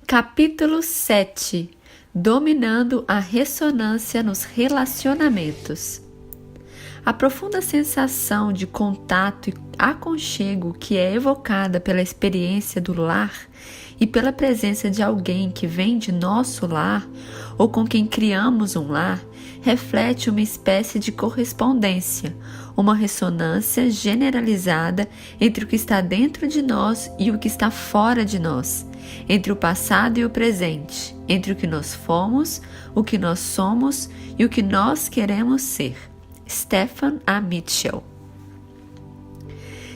Capítulo 7. Dominando a ressonância nos relacionamentos. A profunda sensação de contato e aconchego que é evocada pela experiência do lar e pela presença de alguém que vem de nosso lar ou com quem criamos um lar reflete uma espécie de correspondência, uma ressonância generalizada entre o que está dentro de nós e o que está fora de nós, entre o passado e o presente, entre o que nós fomos, o que nós somos e o que nós queremos ser. Stephen A. Mitchell.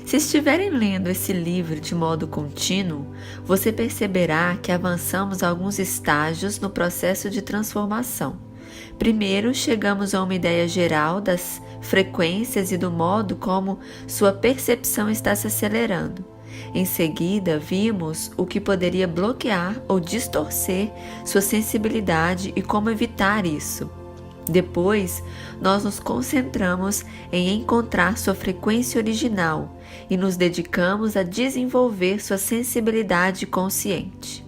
Se estiverem lendo esse livro de modo contínuo, você perceberá que avançamos alguns estágios no processo de transformação. Primeiro, chegamos a uma ideia geral das frequências e do modo como sua percepção está se acelerando. Em seguida, vimos o que poderia bloquear ou distorcer sua sensibilidade e como evitar isso. Depois, nós nos concentramos em encontrar sua frequência original e nos dedicamos a desenvolver sua sensibilidade consciente.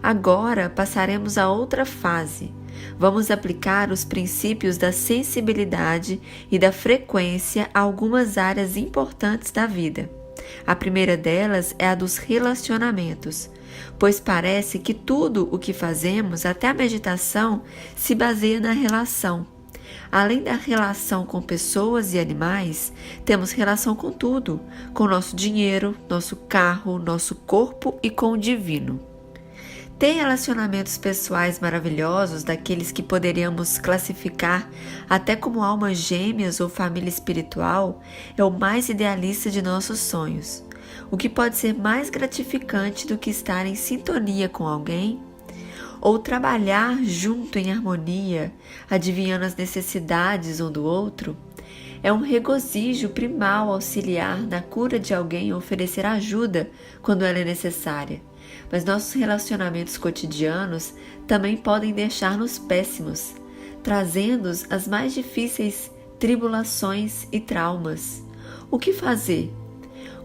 Agora, passaremos a outra fase. Vamos aplicar os princípios da sensibilidade e da frequência a algumas áreas importantes da vida. A primeira delas é a dos relacionamentos, pois parece que tudo o que fazemos, até a meditação, se baseia na relação. Além da relação com pessoas e animais, temos relação com tudo, com nosso dinheiro, nosso carro, nosso corpo e com o divino. Ter relacionamentos pessoais maravilhosos, daqueles que poderíamos classificar até como almas gêmeas ou família espiritual, é o mais idealista de nossos sonhos. O que pode ser mais gratificante do que estar em sintonia com alguém? Ou trabalhar junto em harmonia, adivinhando as necessidades um do outro? É um regozijo primal auxiliar na cura de alguém e oferecer ajuda quando ela é necessária. Mas nossos relacionamentos cotidianos também podem deixar-nos péssimos, trazendo-nos as mais difíceis tribulações e traumas. O que fazer?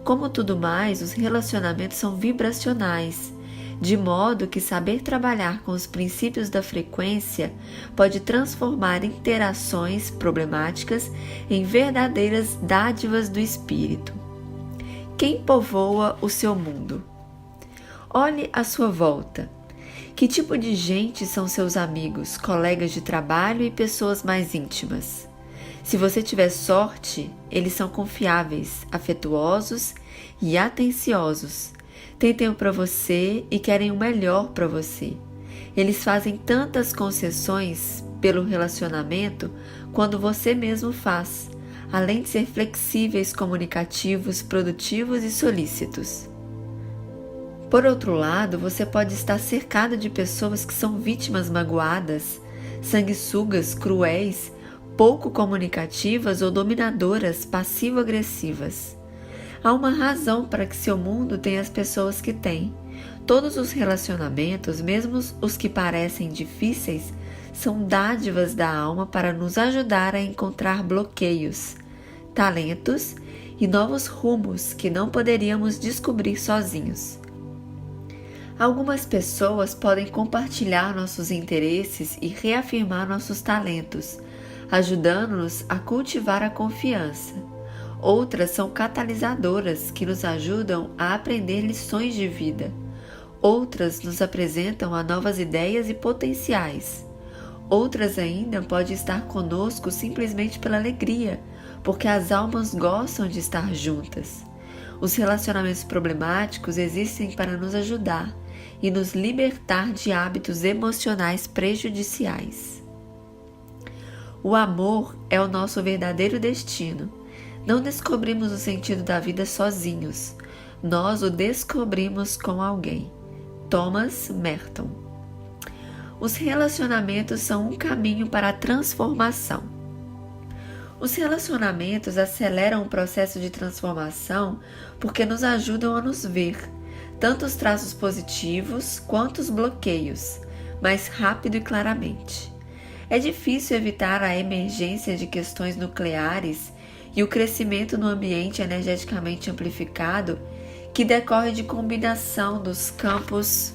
Como tudo mais, os relacionamentos são vibracionais, de modo que saber trabalhar com os princípios da frequência pode transformar interações problemáticas em verdadeiras dádivas do espírito. Quem povoa o seu mundo? Olhe à sua volta. Que tipo de gente são seus amigos, colegas de trabalho e pessoas mais íntimas? Se você tiver sorte, eles são confiáveis, afetuosos e atenciosos. Têm tempo para você e querem o melhor para você. Eles fazem tantas concessões pelo relacionamento quanto você mesmo faz, além de ser flexíveis, comunicativos, produtivos e solícitos. Por outro lado, você pode estar cercado de pessoas que são vítimas magoadas, sanguessugas, cruéis, pouco comunicativas ou dominadoras, passivo-agressivas. Há uma razão para que seu mundo tenha as pessoas que tem. Todos os relacionamentos, mesmo os que parecem difíceis, são dádivas da alma para nos ajudar a encontrar bloqueios, talentos e novos rumos que não poderíamos descobrir sozinhos. Algumas pessoas podem compartilhar nossos interesses e reafirmar nossos talentos, ajudando-nos a cultivar a confiança. Outras são catalisadoras que nos ajudam a aprender lições de vida. Outras nos apresentam a novas ideias e potenciais. Outras ainda podem estar conosco simplesmente pela alegria, porque as almas gostam de estar juntas. Os relacionamentos problemáticos existem para nos ajudar e nos libertar de hábitos emocionais prejudiciais. O amor é o nosso verdadeiro destino. Não descobrimos o sentido da vida sozinhos. Nós o descobrimos com alguém. Thomas Merton. Os relacionamentos são um caminho para a transformação. Os relacionamentos aceleram o processo de transformação porque nos ajudam a nos ver, tanto os traços positivos quanto os bloqueios, mais rápido e claramente. É difícil evitar a emergência de questões nucleares e o crescimento no ambiente energeticamente amplificado que decorre de combinação dos campos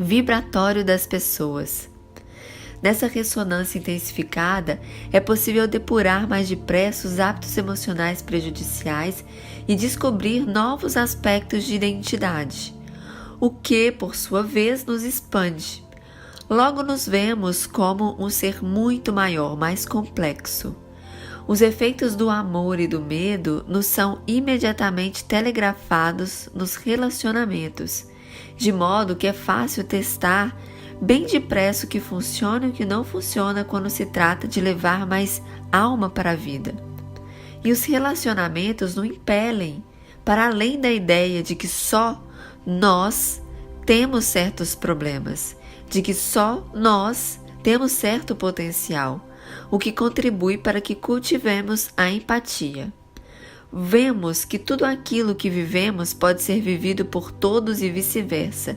vibratório das pessoas. Nessa ressonância intensificada, é possível depurar mais depressa os hábitos emocionais prejudiciais e descobrir novos aspectos de identidade, o que, por sua vez, nos expande. Logo nos vemos como um ser muito maior, mais complexo. Os efeitos do amor e do medo nos são imediatamente telegrafados nos relacionamentos, de modo que é fácil testar bem depressa o que funciona e o que não funciona quando se trata de levar mais alma para a vida. E os relacionamentos nos impelem para além da ideia de que só nós temos certos problemas, de que só nós temos certo potencial, o que contribui para que cultivemos a empatia. Vemos que tudo aquilo que vivemos pode ser vivido por todos e vice-versa,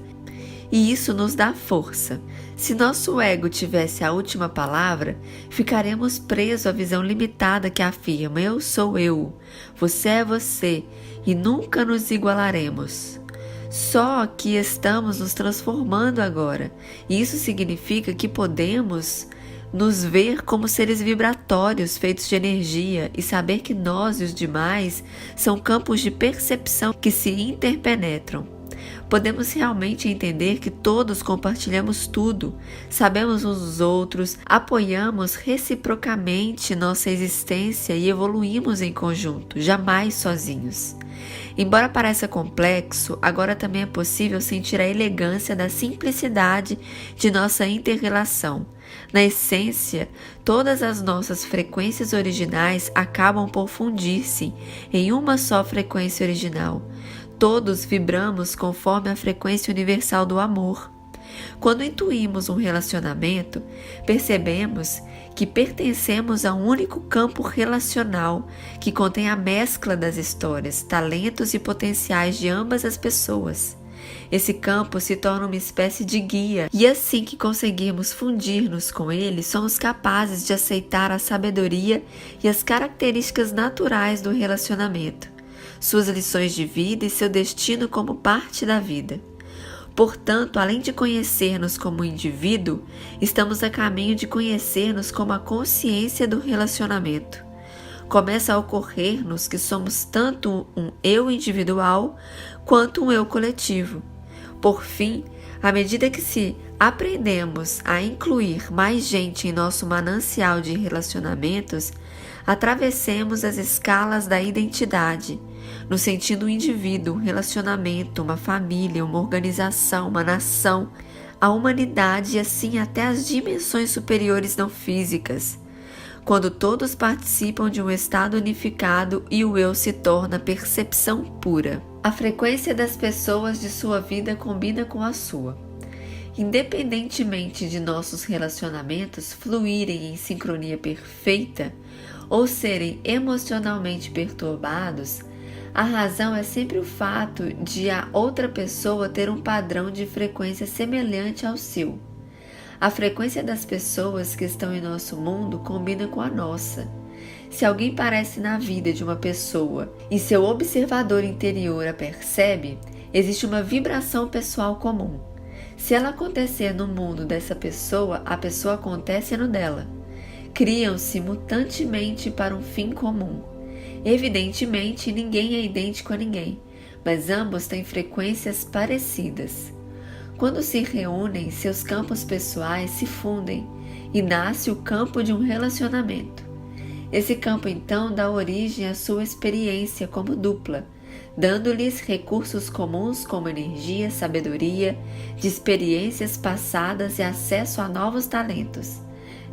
e isso nos dá força. Se nosso ego tivesse a última palavra, ficaremos presos à visão limitada que afirma eu sou eu, você é você, e nunca nos igualaremos. Só que estamos nos transformando agora, e isso significa que podemos nos ver como seres vibratórios feitos de energia e saber que nós e os demais são campos de percepção que se interpenetram. Podemos realmente entender que todos compartilhamos tudo, sabemos uns dos outros, apoiamos reciprocamente nossa existência e evoluímos em conjunto, jamais sozinhos. Embora pareça complexo, agora também é possível sentir a elegância da simplicidade de nossa inter-relação. Na essência, todas as nossas frequências originais acabam por fundir-se em uma só frequência original. Todos vibramos conforme a frequência universal do amor. Quando intuímos um relacionamento, percebemos que pertencemos a um único campo relacional que contém a mescla das histórias, talentos e potenciais de ambas as pessoas. Esse campo se torna uma espécie de guia, e assim que conseguirmos fundir-nos com ele, somos capazes de aceitar a sabedoria e as características naturais do relacionamento, suas lições de vida e seu destino como parte da vida. Portanto, além de conhecer-nos como indivíduo, estamos a caminho de conhecer-nos como a consciência do relacionamento. Começa a ocorrer-nos que somos tanto um eu individual quanto um eu coletivo. Por fim, à medida que se aprendemos a incluir mais gente em nosso manancial de relacionamentos, atravessemos as escalas da identidade, no sentido indivíduo, um relacionamento, uma família, uma organização, uma nação, a humanidade e assim até as dimensões superiores não físicas, quando todos participam de um estado unificado e o eu se torna percepção pura. A frequência das pessoas de sua vida combina com a sua. Independentemente de nossos relacionamentos fluírem em sincronia perfeita ou serem emocionalmente perturbados, a razão é sempre o fato de a outra pessoa ter um padrão de frequência semelhante ao seu. A frequência das pessoas que estão em nosso mundo combina com a nossa. Se alguém aparece na vida de uma pessoa e seu observador interior a percebe, existe uma vibração pessoal comum. Se ela acontecer no mundo dessa pessoa, a pessoa acontece no dela. Criam-se mutantemente para um fim comum. Evidentemente, ninguém é idêntico a ninguém, mas ambos têm frequências parecidas. Quando se reúnem, seus campos pessoais se fundem e nasce o campo de um relacionamento. Esse campo, então, dá origem à sua experiência como dupla, dando-lhes recursos comuns como energia, sabedoria, de experiências passadas e acesso a novos talentos.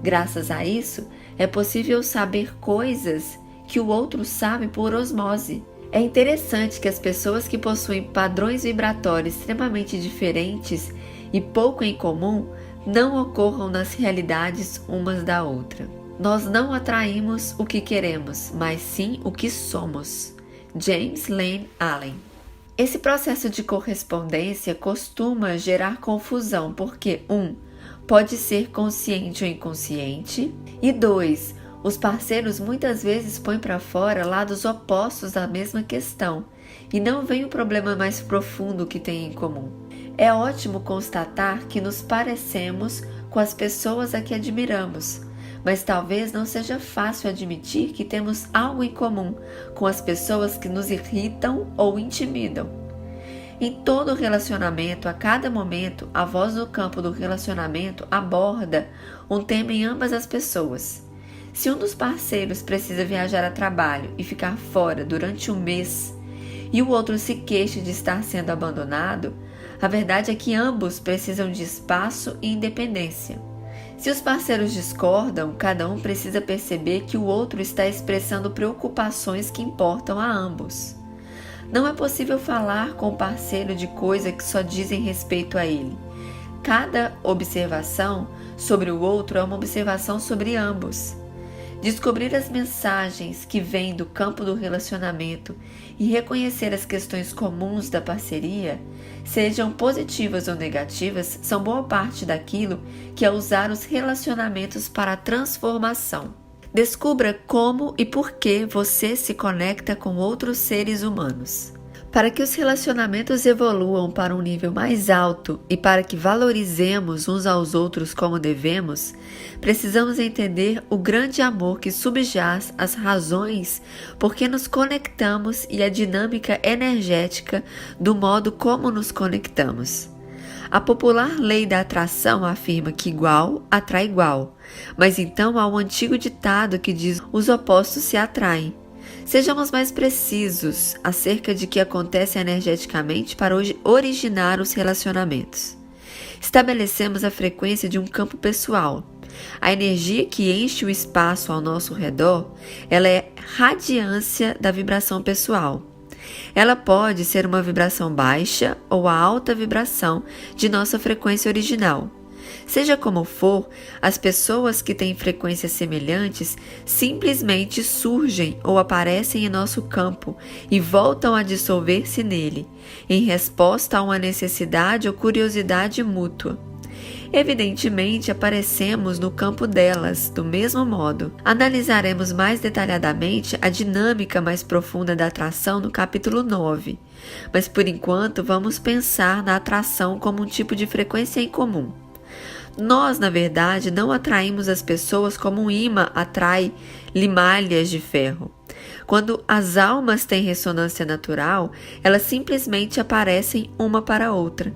Graças a isso, é possível saber coisas que o outro sabe por osmose. É interessante que as pessoas que possuem padrões vibratórios extremamente diferentes e pouco em comum não ocorram nas realidades umas da outra. Nós não atraímos o que queremos, mas sim o que somos. James Lane Allen. Esse processo de correspondência costuma gerar confusão porque 1. Pode ser consciente ou inconsciente e 2. Os parceiros muitas vezes põem para fora lados opostos da mesma questão e não veem o problema mais profundo que têm em comum. É ótimo constatar que nos parecemos com as pessoas a que admiramos, mas talvez não seja fácil admitir que temos algo em comum com as pessoas que nos irritam ou intimidam. Em todo relacionamento, a cada momento, a voz do campo do relacionamento aborda um tema em ambas as pessoas. Se um dos parceiros precisa viajar a trabalho e ficar fora durante um mês, e o outro se queixa de estar sendo abandonado, a verdade é que ambos precisam de espaço e independência. Se os parceiros discordam, cada um precisa perceber que o outro está expressando preocupações que importam a ambos. Não é possível falar com o parceiro de coisas que só dizem respeito a ele. Cada observação sobre o outro é uma observação sobre ambos. Descobrir as mensagens que vêm do campo do relacionamento e reconhecer as questões comuns da parceria, sejam positivas ou negativas, são boa parte daquilo que é usar os relacionamentos para a transformação. Descubra como e por que você se conecta com outros seres humanos. Para que os relacionamentos evoluam para um nível mais alto e para que valorizemos uns aos outros como devemos, precisamos entender o grande amor que subjaz as razões por que nos conectamos e a dinâmica energética do modo como nos conectamos. A popular lei da atração afirma que igual atrai igual, mas então há o antigo ditado que diz os opostos se atraem. Sejamos mais precisos acerca de que acontece energeticamente para originar os relacionamentos. Estabelecemos a frequência de um campo pessoal. A energia que enche o espaço ao nosso redor, ela é radiância da vibração pessoal. Ela pode ser uma vibração baixa ou a alta vibração de nossa frequência original. Seja como for, as pessoas que têm frequências semelhantes simplesmente surgem ou aparecem em nosso campo e voltam a dissolver-se nele, em resposta a uma necessidade ou curiosidade mútua. Evidentemente, aparecemos no campo delas, do mesmo modo. Analisaremos mais detalhadamente a dinâmica mais profunda da atração no capítulo 9, mas por enquanto vamos pensar na atração como um tipo de frequência em comum. Nós, na verdade, não atraímos as pessoas como um imã atrai limalhas de ferro. Quando as almas têm ressonância natural, elas simplesmente aparecem uma para a outra.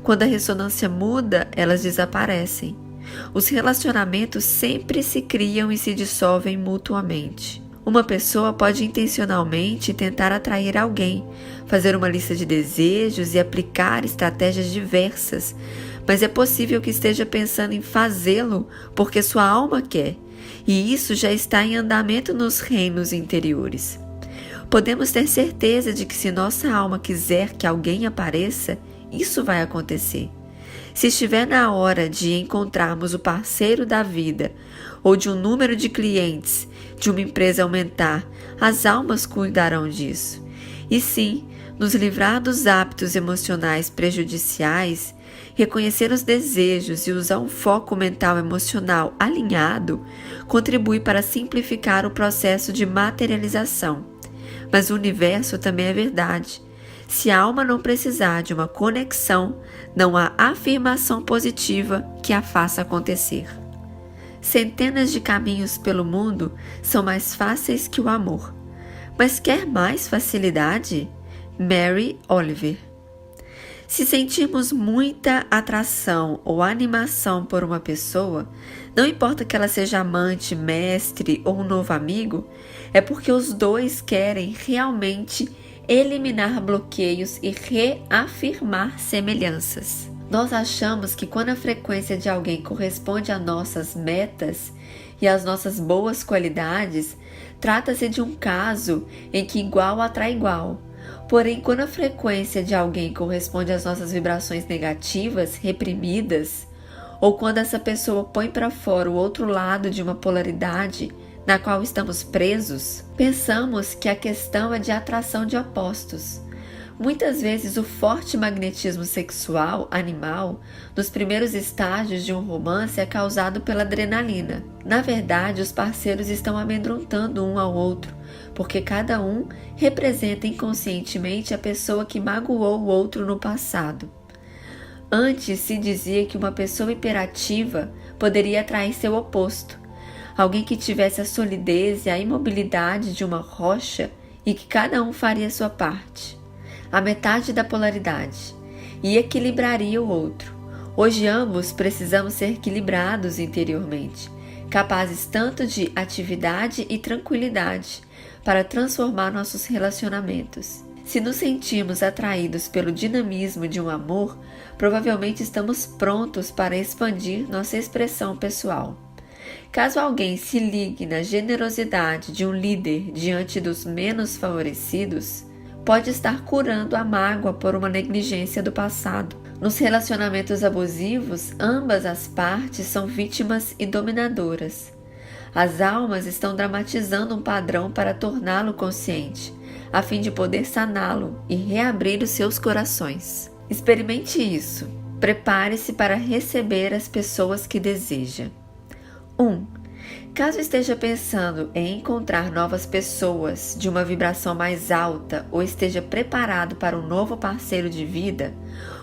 Quando a ressonância muda, elas desaparecem. Os relacionamentos sempre se criam e se dissolvem mutuamente. Uma pessoa pode intencionalmente tentar atrair alguém, fazer uma lista de desejos e aplicar estratégias diversas, mas é possível que esteja pensando em fazê-lo porque sua alma quer, e isso já está em andamento nos reinos interiores. Podemos ter certeza de que se nossa alma quiser que alguém apareça, isso vai acontecer. Se estiver na hora de encontrarmos o parceiro da vida, ou de um número de clientes de uma empresa aumentar, as almas cuidarão disso. E sim, nos livrar dos hábitos emocionais prejudiciais, reconhecer os desejos e usar um foco mental emocional alinhado contribui para simplificar o processo de materialização. Mas o universo também é verdade. Se a alma não precisar de uma conexão, não há afirmação positiva que a faça acontecer. Centenas de caminhos pelo mundo são mais fáceis que o amor. Mas quer mais facilidade? Mary Oliver. Se sentirmos muita atração ou animação por uma pessoa, não importa que ela seja amante, mestre ou um novo amigo, é porque os dois querem realmente eliminar bloqueios e reafirmar semelhanças. Nós achamos que quando a frequência de alguém corresponde a nossas metas e às nossas boas qualidades, trata-se de um caso em que igual atrai igual. Porém, quando a frequência de alguém corresponde às nossas vibrações negativas, reprimidas, ou quando essa pessoa põe para fora o outro lado de uma polaridade na qual estamos presos, pensamos que a questão é de atração de opostos. Muitas vezes o forte magnetismo sexual animal nos primeiros estágios de um romance é causado pela adrenalina. Na verdade, os parceiros estão amedrontando um ao outro, porque cada um representa inconscientemente a pessoa que magoou o outro no passado. Antes se dizia que uma pessoa hiperativa poderia atrair seu oposto, alguém que tivesse a solidez e a imobilidade de uma rocha e que cada um faria sua parte, a metade da polaridade, e equilibraria o outro. Hoje ambos precisamos ser equilibrados interiormente, capazes tanto de atividade e tranquilidade para transformar nossos relacionamentos. Se nos sentimos atraídos pelo dinamismo de um amor, provavelmente estamos prontos para expandir nossa expressão pessoal. Caso alguém se ligue na generosidade de um líder diante dos menos favorecidos, pode estar curando a mágoa por uma negligência do passado. Nos relacionamentos abusivos, ambas as partes são vítimas e dominadoras. As almas estão dramatizando um padrão para torná-lo consciente, a fim de poder saná-lo e reabrir os seus corações. Experimente isso. Prepare-se para receber as pessoas que deseja. 1. Caso esteja pensando em encontrar novas pessoas de uma vibração mais alta ou esteja preparado para um novo parceiro de vida,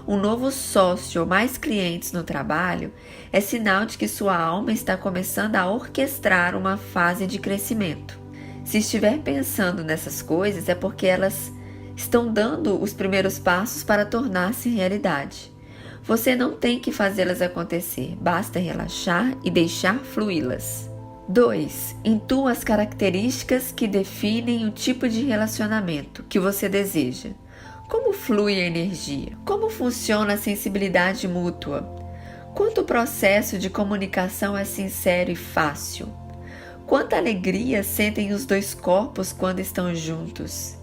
um novo sócio ou mais clientes no trabalho, é sinal de que sua alma está começando a orquestrar uma fase de crescimento. Se estiver pensando nessas coisas, é porque elas estão dando os primeiros passos para tornar-se realidade. Você não tem que fazê-las acontecer, basta relaxar e deixar fluí-las. 2. Intua as características que definem o tipo de relacionamento que você deseja. Como flui a energia? Como funciona a sensibilidade mútua? Quanto o processo de comunicação é sincero e fácil? Quanta alegria sentem os dois corpos quando estão juntos?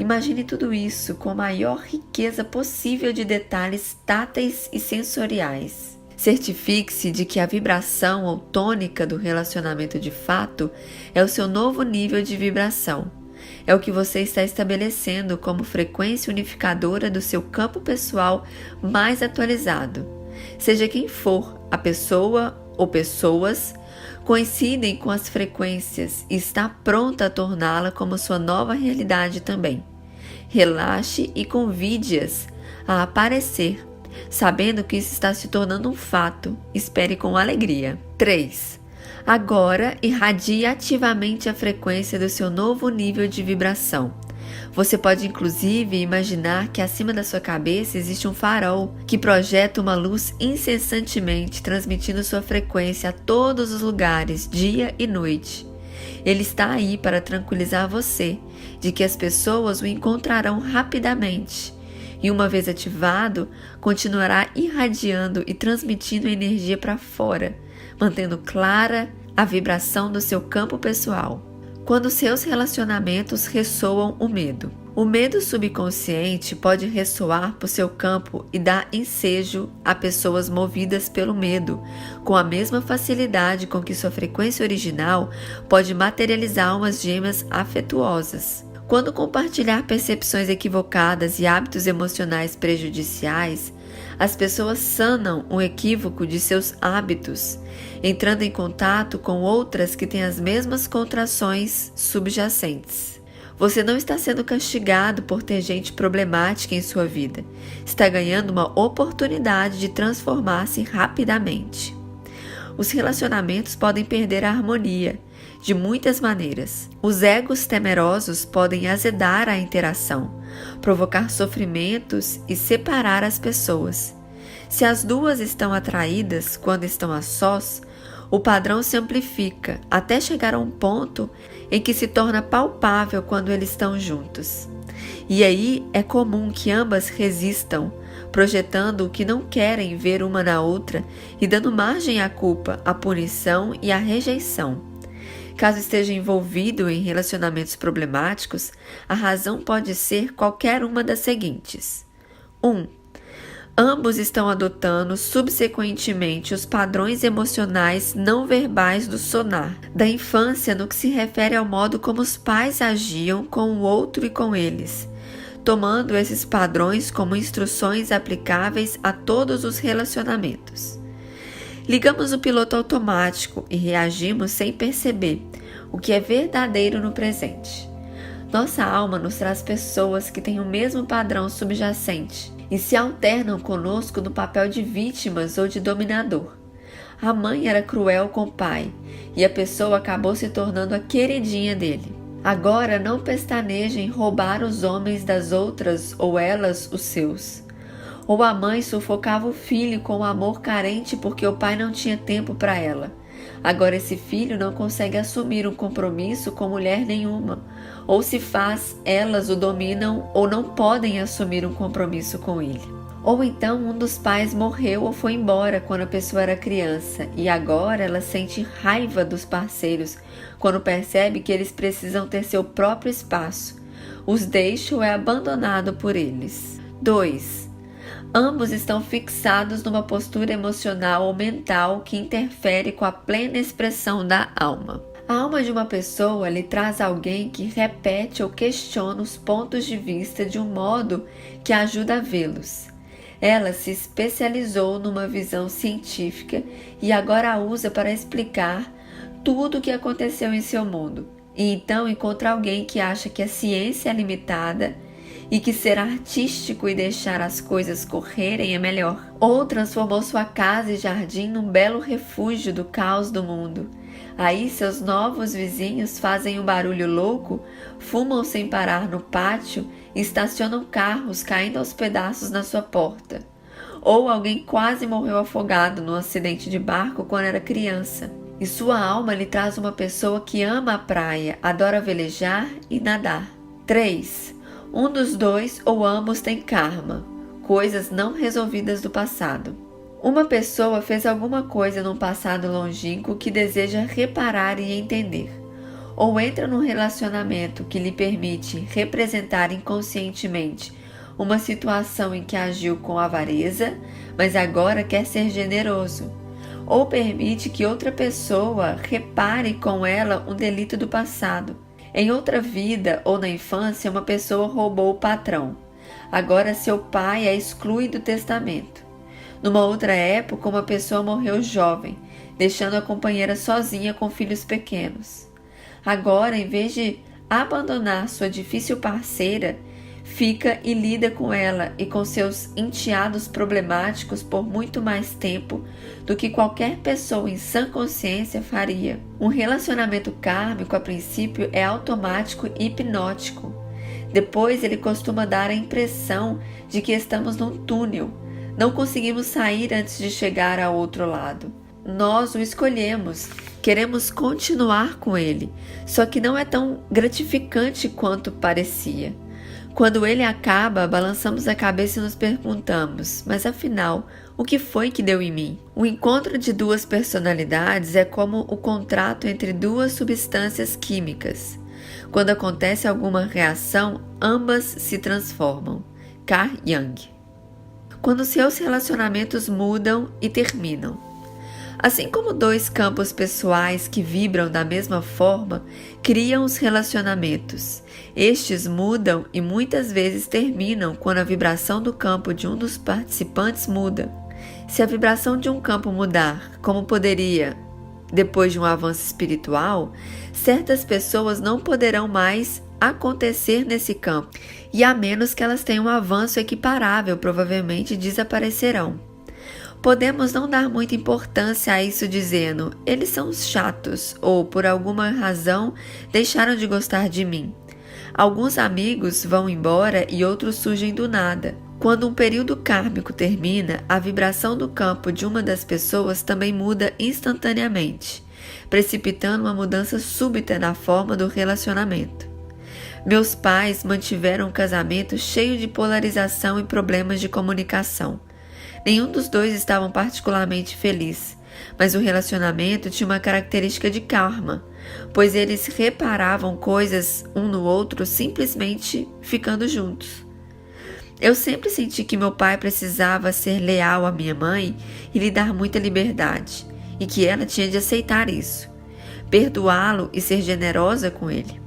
Imagine tudo isso com a maior riqueza possível de detalhes táteis e sensoriais. Certifique-se de que a vibração ou tônica do relacionamento de fato é o seu novo nível de vibração. É o que você está estabelecendo como frequência unificadora do seu campo pessoal mais atualizado. Seja quem for, a pessoa ou pessoas coincidem com as frequências e está pronta a torná-la como sua nova realidade também. Relaxe e convide-as a aparecer, sabendo que isso está se tornando um fato. Espere com alegria. 3. Agora irradie ativamente a frequência do seu novo nível de vibração. Você pode inclusive imaginar que acima da sua cabeça existe um farol que projeta uma luz incessantemente, transmitindo sua frequência a todos os lugares, dia e noite. Ele está aí para tranquilizar você de que as pessoas o encontrarão rapidamente e, uma vez ativado, continuará irradiando e transmitindo energia para fora, mantendo clara a vibração do seu campo pessoal. Quando seus relacionamentos ressoam o medo. O medo subconsciente pode ressoar por seu campo e dar ensejo a pessoas movidas pelo medo, com a mesma facilidade com que sua frequência original pode materializar almas gêmeas afetuosas. Quando compartilhar percepções equivocadas e hábitos emocionais prejudiciais, as pessoas sanam o equívoco de seus hábitos, entrando em contato com outras que têm as mesmas contrações subjacentes. Você não está sendo castigado por ter gente problemática em sua vida. Está ganhando uma oportunidade de transformar-se rapidamente. Os relacionamentos podem perder a harmonia de muitas maneiras. Os egos temerosos podem azedar a interação, provocar sofrimentos e separar as pessoas. Se as duas estão atraídas quando estão a sós, o padrão se amplifica até chegar a um ponto em que se torna palpável quando eles estão juntos. E aí é comum que ambas resistam, projetando o que não querem ver uma na outra e dando margem à culpa, à punição e à rejeição. Caso esteja envolvido em relacionamentos problemáticos, a razão pode ser qualquer uma das seguintes. 1. Ambos estão adotando subsequentemente os padrões emocionais não verbais do sonar, da infância no que se refere ao modo como os pais agiam com o outro e com eles, tomando esses padrões como instruções aplicáveis a todos os relacionamentos. Ligamos o piloto automático e reagimos sem perceber, o que é verdadeiro no presente. Nossa alma nos traz pessoas que têm o mesmo padrão subjacente e se alternam conosco no papel de vítimas ou de dominador. A mãe era cruel com o pai e a pessoa acabou se tornando a queridinha dele. Agora não pestaneja em roubar os homens das outras ou elas os seus. Ou a mãe sufocava o filho com um amor carente porque o pai não tinha tempo para ela. Agora esse filho não consegue assumir um compromisso com mulher nenhuma, ou se faz, elas o dominam ou não podem assumir um compromisso com ele. Ou então um dos pais morreu ou foi embora quando a pessoa era criança e agora ela sente raiva dos parceiros quando percebe que eles precisam ter seu próprio espaço. Os deixa ou é abandonado por eles. 2. Ambos estão fixados numa postura emocional ou mental que interfere com a plena expressão da alma. A alma de uma pessoa lhe traz alguém que repete ou questiona os pontos de vista de um modo que ajuda a vê-los. Ela se especializou numa visão científica e agora a usa para explicar tudo o que aconteceu em seu mundo. E então encontra alguém que acha que a ciência é limitada e que ser artístico e deixar as coisas correrem é melhor. Ou transformou sua casa e jardim num belo refúgio do caos do mundo. Aí seus novos vizinhos fazem um barulho louco, fumam sem parar no pátio e estacionam carros caindo aos pedaços na sua porta. Ou alguém quase morreu afogado num acidente de barco quando era criança. E sua alma lhe traz uma pessoa que ama a praia, adora velejar e nadar. 3. Um dos dois ou ambos tem karma, coisas não resolvidas do passado. Uma pessoa fez alguma coisa num passado longínquo que deseja reparar e entender. Ou entra num relacionamento que lhe permite representar inconscientemente uma situação em que agiu com avareza, mas agora quer ser generoso. Ou permite que outra pessoa repare com ela um delito do passado. Em outra vida ou na infância, uma pessoa roubou o patrão. Agora seu pai a exclui do testamento. Numa outra época, uma pessoa morreu jovem, deixando a companheira sozinha com filhos pequenos. Agora, em vez de abandonar sua difícil parceira, fica e lida com ela e com seus enteados problemáticos por muito mais tempo do que qualquer pessoa em sã consciência faria. Um relacionamento kármico, a princípio, é automático e hipnótico. Depois, ele costuma dar a impressão de que estamos num túnel. Não conseguimos sair antes de chegar ao outro lado. Nós o escolhemos, queremos continuar com ele, só que não é tão gratificante quanto parecia. Quando ele acaba, balançamos a cabeça e nos perguntamos, mas afinal, o que foi que deu em mim? O encontro de duas personalidades é como o contrato entre duas substâncias químicas. Quando acontece alguma reação, ambas se transformam. Carl Jung. Quando seus relacionamentos mudam e terminam. Assim como dois campos pessoais que vibram da mesma forma, criam os relacionamentos. Estes mudam e muitas vezes terminam quando a vibração do campo de um dos participantes muda. Se a vibração de um campo mudar, como poderia, depois de um avanço espiritual, certas pessoas não poderão mais acontecer nesse campo, e a menos que elas tenham um avanço equiparável, provavelmente desaparecerão. Podemos não dar muita importância a isso dizendo, eles são chatos, ou por alguma razão deixaram de gostar de mim. Alguns amigos vão embora e outros surgem do nada. Quando um período kármico termina, a vibração do campo de uma das pessoas também muda instantaneamente, precipitando uma mudança súbita na forma do relacionamento. Meus pais mantiveram um casamento cheio de polarização e problemas de comunicação. Nenhum dos dois estavam particularmente feliz, mas o relacionamento tinha uma característica de karma, pois eles reparavam coisas um no outro simplesmente ficando juntos. Eu sempre senti que meu pai precisava ser leal à minha mãe e lhe dar muita liberdade, e que ela tinha de aceitar isso, perdoá-lo e ser generosa com ele.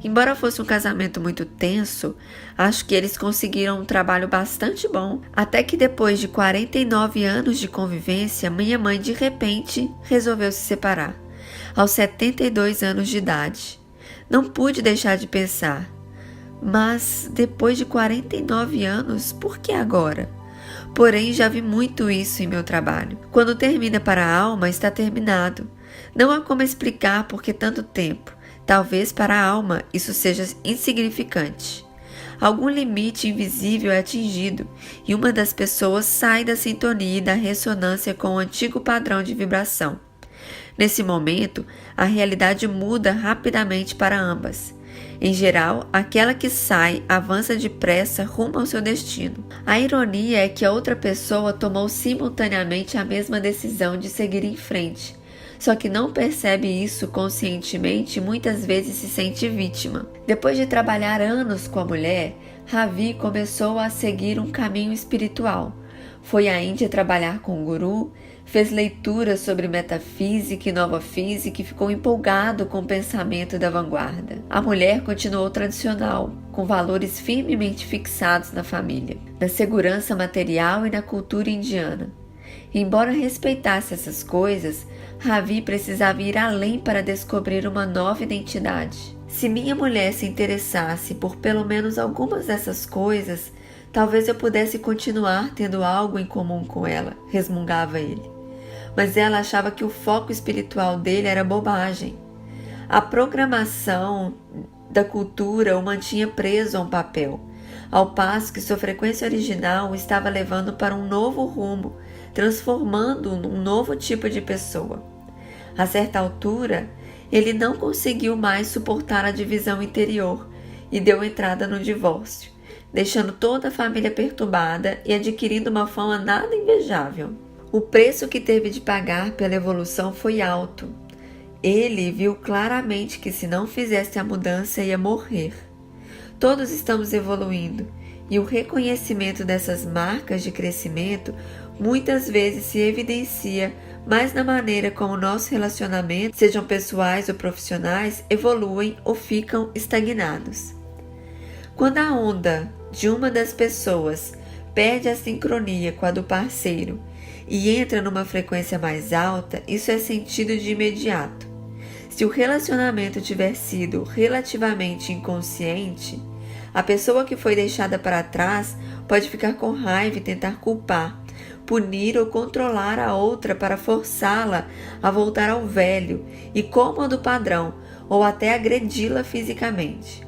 Embora fosse um casamento muito tenso, acho que eles conseguiram um trabalho bastante bom, até que depois de 49 anos de convivência, minha mãe de repente resolveu se separar, aos 72 anos de idade. Não pude deixar de pensar, Mas depois de 49 anos, por que agora? Porém, já vi muito isso em meu trabalho. Quando termina para a alma, está terminado. Não há como explicar por que tanto tempo. Talvez para a alma isso seja insignificante. Algum limite invisível é atingido e uma das pessoas sai da sintonia e da ressonância com o antigo padrão de vibração. Nesse momento, a realidade muda rapidamente para ambas. Em geral, aquela que sai avança depressa rumo ao seu destino. A ironia é que a outra pessoa tomou simultaneamente a mesma decisão de seguir em frente, só que não percebe isso conscientemente e muitas vezes se sente vítima. Depois de trabalhar anos com a mulher, Ravi começou a seguir um caminho espiritual. Foi à Índia trabalhar com um guru, fez leituras sobre metafísica e nova física e ficou empolgado com o pensamento da vanguarda. A mulher continuou tradicional, com valores firmemente fixados na família, na segurança material e na cultura indiana. Embora respeitasse essas coisas, Ravi precisava ir além para descobrir uma nova identidade. Se minha mulher se interessasse por pelo menos algumas dessas coisas, talvez eu pudesse continuar tendo algo em comum com ela, resmungava ele. Mas ela achava que o foco espiritual dele era bobagem. A programação da cultura o mantinha preso a um papel, ao passo que sua frequência original o estava levando para um novo rumo, transformando-o num novo tipo de pessoa. A certa altura, ele não conseguiu mais suportar a divisão interior e deu entrada no divórcio, deixando toda a família perturbada e adquirindo uma fama nada invejável. O preço que teve de pagar pela evolução foi alto. Ele viu claramente que se não fizesse a mudança ia morrer. Todos estamos evoluindo e o reconhecimento dessas marcas de crescimento muitas vezes se evidencia mais na maneira como nossos relacionamentos, sejam pessoais ou profissionais, evoluem ou ficam estagnados. Quando a onda de uma das pessoas perde a sincronia com a do parceiro e entra numa frequência mais alta, isso é sentido de imediato. Se o relacionamento tiver sido relativamente inconsciente, a pessoa que foi deixada para trás pode ficar com raiva e tentar culpar, punir ou controlar a outra para forçá-la a voltar ao velho e cômodo padrão ou até agredi-la fisicamente.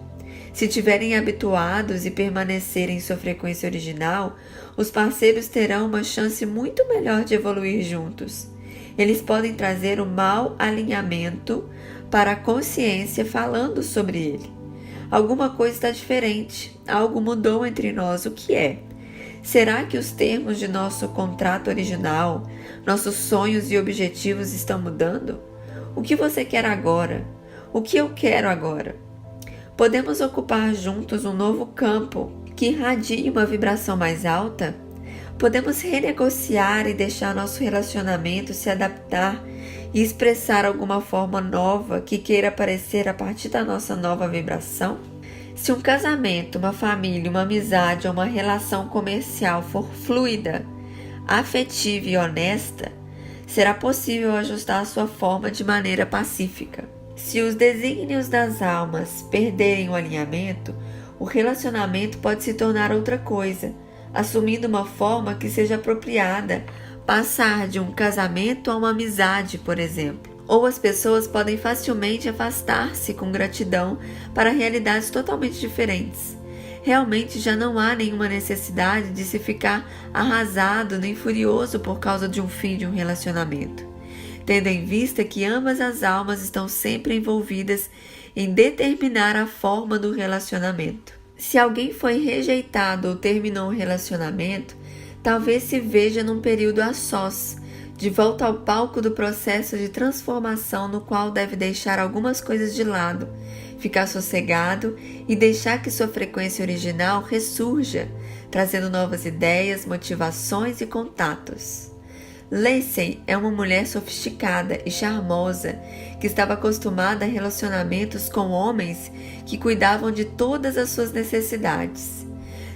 Se tiverem habituados e permanecerem em sua frequência original, os parceiros terão uma chance muito melhor de evoluir juntos. Eles podem trazer o mau alinhamento para a consciência falando sobre ele. Alguma coisa está diferente, algo mudou entre nós, o que é? Será que os termos de nosso contrato original, nossos sonhos e objetivos estão mudando? O que você quer agora? O que eu quero agora? Podemos ocupar juntos um novo campo que irradie uma vibração mais alta? Podemos renegociar e deixar nosso relacionamento se adaptar e expressar alguma forma nova que queira aparecer a partir da nossa nova vibração? Se um casamento, uma família, uma amizade ou uma relação comercial for fluida, afetiva e honesta, será possível ajustar a sua forma de maneira pacífica. Se os desígnios das almas perderem o alinhamento, o relacionamento pode se tornar outra coisa, assumindo uma forma que seja apropriada, passar de um casamento a uma amizade, por exemplo. Ou as pessoas podem facilmente afastar-se com gratidão para realidades totalmente diferentes. Realmente já não há nenhuma necessidade de se ficar arrasado nem furioso por causa de um fim de um relacionamento, tendo em vista que ambas as almas estão sempre envolvidas em determinar a forma do relacionamento. Se alguém foi rejeitado ou terminou um relacionamento, talvez se veja num período a sós, de volta ao palco do processo de transformação no qual deve deixar algumas coisas de lado, ficar sossegado e deixar que sua frequência original ressurja, trazendo novas ideias, motivações e contatos. Lacey é uma mulher sofisticada e charmosa que estava acostumada a relacionamentos com homens que cuidavam de todas as suas necessidades.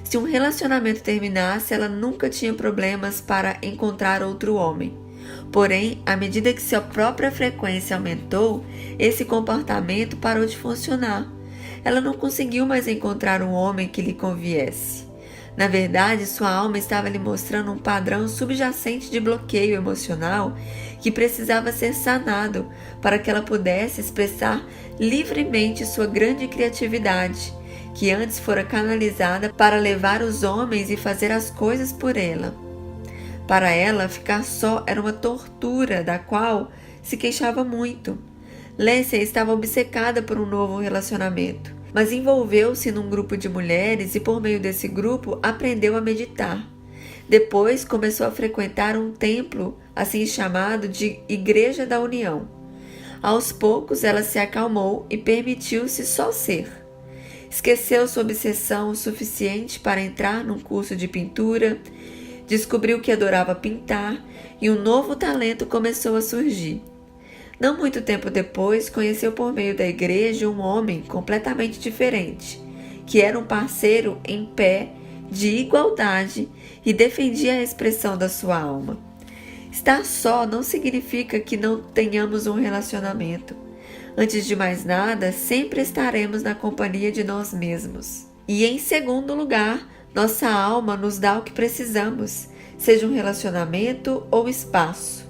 Se um relacionamento terminasse, ela nunca tinha problemas para encontrar outro homem. Porém, à medida que sua própria frequência aumentou, esse comportamento parou de funcionar. Ela não conseguiu mais encontrar um homem que lhe conviesse. Na verdade, sua alma estava lhe mostrando um padrão subjacente de bloqueio emocional que precisava ser sanado para que ela pudesse expressar livremente sua grande criatividade, que antes fora canalizada para levar os homens e fazer as coisas por ela. Para ela, ficar só era uma tortura da qual se queixava muito. Lacey estava obcecada por um novo relacionamento, mas envolveu-se num grupo de mulheres e por meio desse grupo aprendeu a meditar. Depois começou a frequentar um templo, assim chamado de Igreja da União. Aos poucos ela se acalmou e permitiu-se só ser. Esqueceu sua obsessão o suficiente para entrar num curso de pintura, descobriu que adorava pintar e um novo talento começou a surgir. Não muito tempo depois, conheceu por meio da igreja um homem completamente diferente, que era um parceiro em pé, de igualdade e defendia a expressão da sua alma. Estar só não significa que não tenhamos um relacionamento. Antes de mais nada, sempre estaremos na companhia de nós mesmos. E em segundo lugar, nossa alma nos dá o que precisamos, seja um relacionamento ou espaço.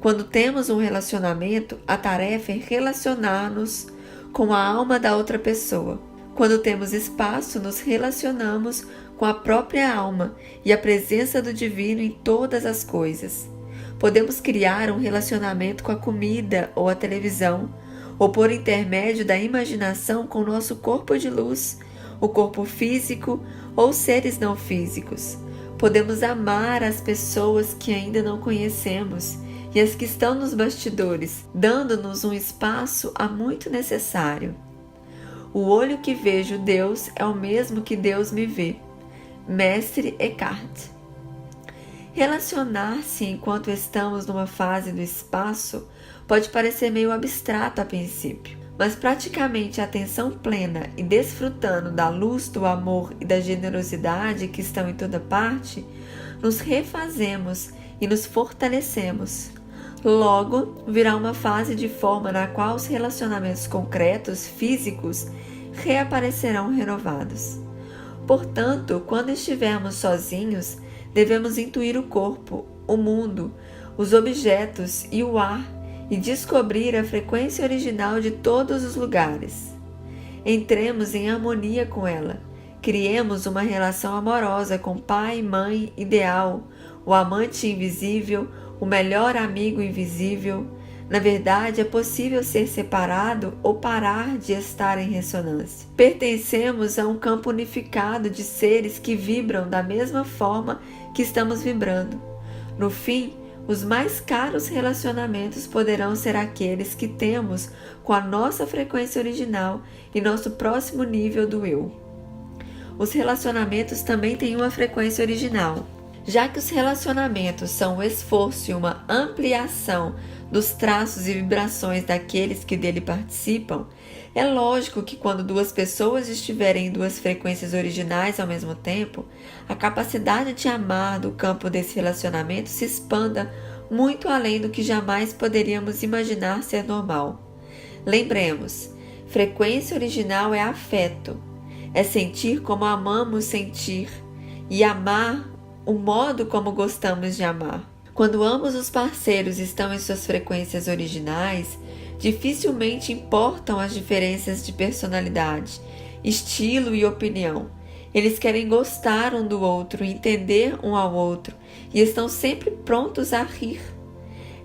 Quando temos um relacionamento, a tarefa é relacionar-nos com a alma da outra pessoa. Quando temos espaço, nos relacionamos com a própria alma e a presença do divino em todas as coisas. Podemos criar um relacionamento com a comida ou a televisão, ou por intermédio da imaginação com o nosso corpo de luz, o corpo físico ou seres não físicos. Podemos amar as pessoas que ainda não conhecemos e as que estão nos bastidores, dando-nos um espaço há muito necessário. O olho que vejo Deus é o mesmo que Deus me vê. Mestre Eckhart. Relacionar-se enquanto estamos numa fase do espaço pode parecer meio abstrato a princípio, mas praticamente a atenção plena e desfrutando da luz, do amor e da generosidade que estão em toda parte, nos refazemos e nos fortalecemos. Logo, virá uma fase de forma na qual os relacionamentos concretos, físicos, reaparecerão renovados. Portanto, quando estivermos sozinhos, devemos intuir o corpo, o mundo, os objetos e o ar e descobrir a frequência original de todos os lugares. Entremos em harmonia com ela. Criemos uma relação amorosa com pai e mãe ideal, o amante invisível, o melhor amigo invisível. Na verdade, é possível ser separado ou parar de estar em ressonância. Pertencemos a um campo unificado de seres que vibram da mesma forma que estamos vibrando. No fim, os mais caros relacionamentos poderão ser aqueles que temos com a nossa frequência original e nosso próximo nível do eu. Os relacionamentos também têm uma frequência original. Já que os relacionamentos são um esforço e uma ampliação dos traços e vibrações daqueles que dele participam, é lógico que quando duas pessoas estiverem em duas frequências originais ao mesmo tempo, a capacidade de amar do campo desse relacionamento se expanda muito além do que jamais poderíamos imaginar ser normal. Lembremos, frequência original é afeto, é sentir como amamos sentir e amar o modo como gostamos de amar. Quando ambos os parceiros estão em suas frequências originais, dificilmente importam as diferenças de personalidade, estilo e opinião. Eles querem gostar um do outro, entender um ao outro e estão sempre prontos a rir.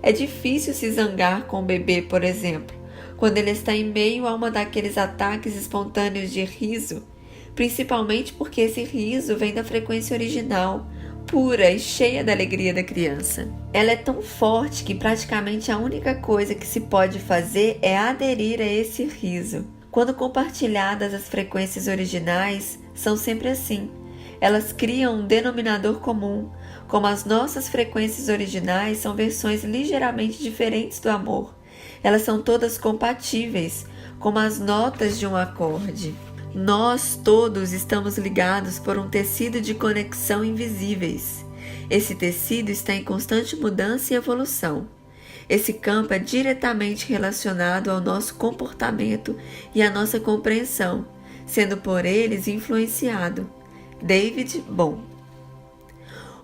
É difícil se zangar com o bebê, por exemplo, quando ele está em meio a uma daqueles ataques espontâneos de riso, principalmente porque esse riso vem da frequência original, pura e cheia da alegria da criança. Ela é tão forte que praticamente a única coisa que se pode fazer é aderir a esse riso. Quando compartilhadas as frequências originais, são sempre assim. Elas criam um denominador comum, como as nossas frequências originais são versões ligeiramente diferentes do amor. Elas são todas compatíveis, como as notas de um acorde. Nós todos estamos ligados por um tecido de conexão invisíveis. Esse tecido está em constante mudança e evolução. Esse campo é diretamente relacionado ao nosso comportamento e à nossa compreensão, sendo por eles influenciado. David Bohm.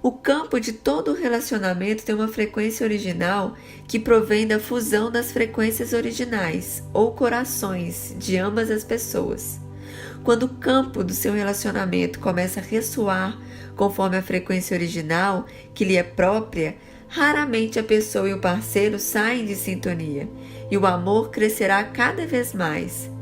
O campo de todo relacionamento tem uma frequência original que provém da fusão das frequências originais, ou corações, de ambas as pessoas. Quando o campo do seu relacionamento começa a ressoar conforme a frequência original, que lhe é própria, raramente a pessoa e o parceiro saem de sintonia, e o amor crescerá cada vez mais.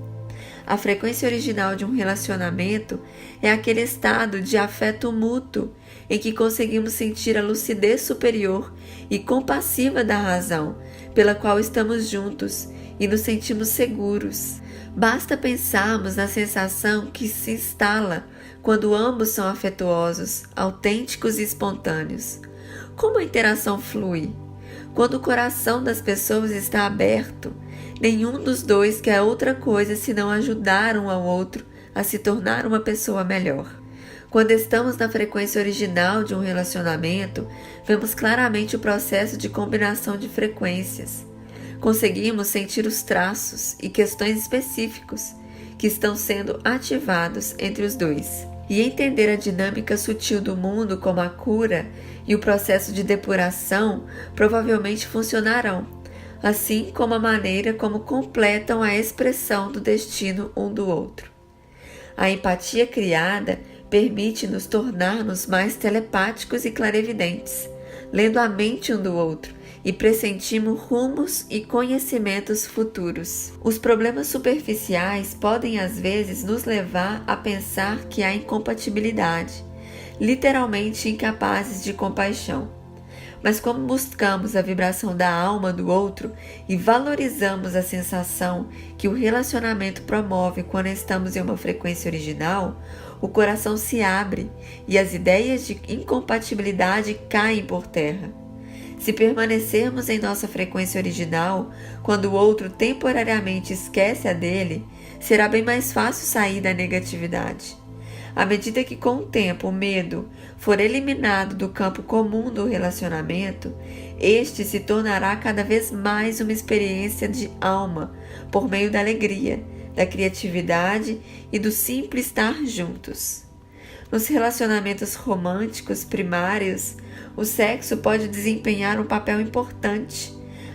A frequência original de um relacionamento é aquele estado de afeto mútuo em que conseguimos sentir a lucidez superior e compassiva da razão pela qual estamos juntos e nos sentimos seguros. Basta pensarmos na sensação que se instala quando ambos são afetuosos, autênticos e espontâneos. Como a interação flui? Quando o coração das pessoas está aberto, nenhum dos dois quer outra coisa senão ajudar um ao outro a se tornar uma pessoa melhor. Quando estamos na frequência original de um relacionamento, vemos claramente o processo de combinação de frequências. Conseguimos sentir os traços e questões específicos que estão sendo ativados entre os dois, e entender a dinâmica sutil do mundo como a cura e o processo de depuração provavelmente funcionarão, assim como a maneira como completam a expressão do destino um do outro. A empatia criada permite-nos tornar-nos mais telepáticos e clarevidentes, lendo a mente um do outro e pressentimos rumos e conhecimentos futuros. Os problemas superficiais podem às vezes nos levar a pensar que há incompatibilidade, literalmente incapazes de compaixão. Mas como buscamos a vibração da alma do outro e valorizamos a sensação que o relacionamento promove quando estamos em uma frequência original, o coração se abre e as ideias de incompatibilidade caem por terra. Se permanecermos em nossa frequência original, quando o outro temporariamente esquece a dele, será bem mais fácil sair da negatividade. À medida que com o tempo o medo for eliminado do campo comum do relacionamento, este se tornará cada vez mais uma experiência de alma por meio da alegria, da criatividade e do simples estar juntos. Nos relacionamentos românticos primários, o sexo pode desempenhar um papel importante,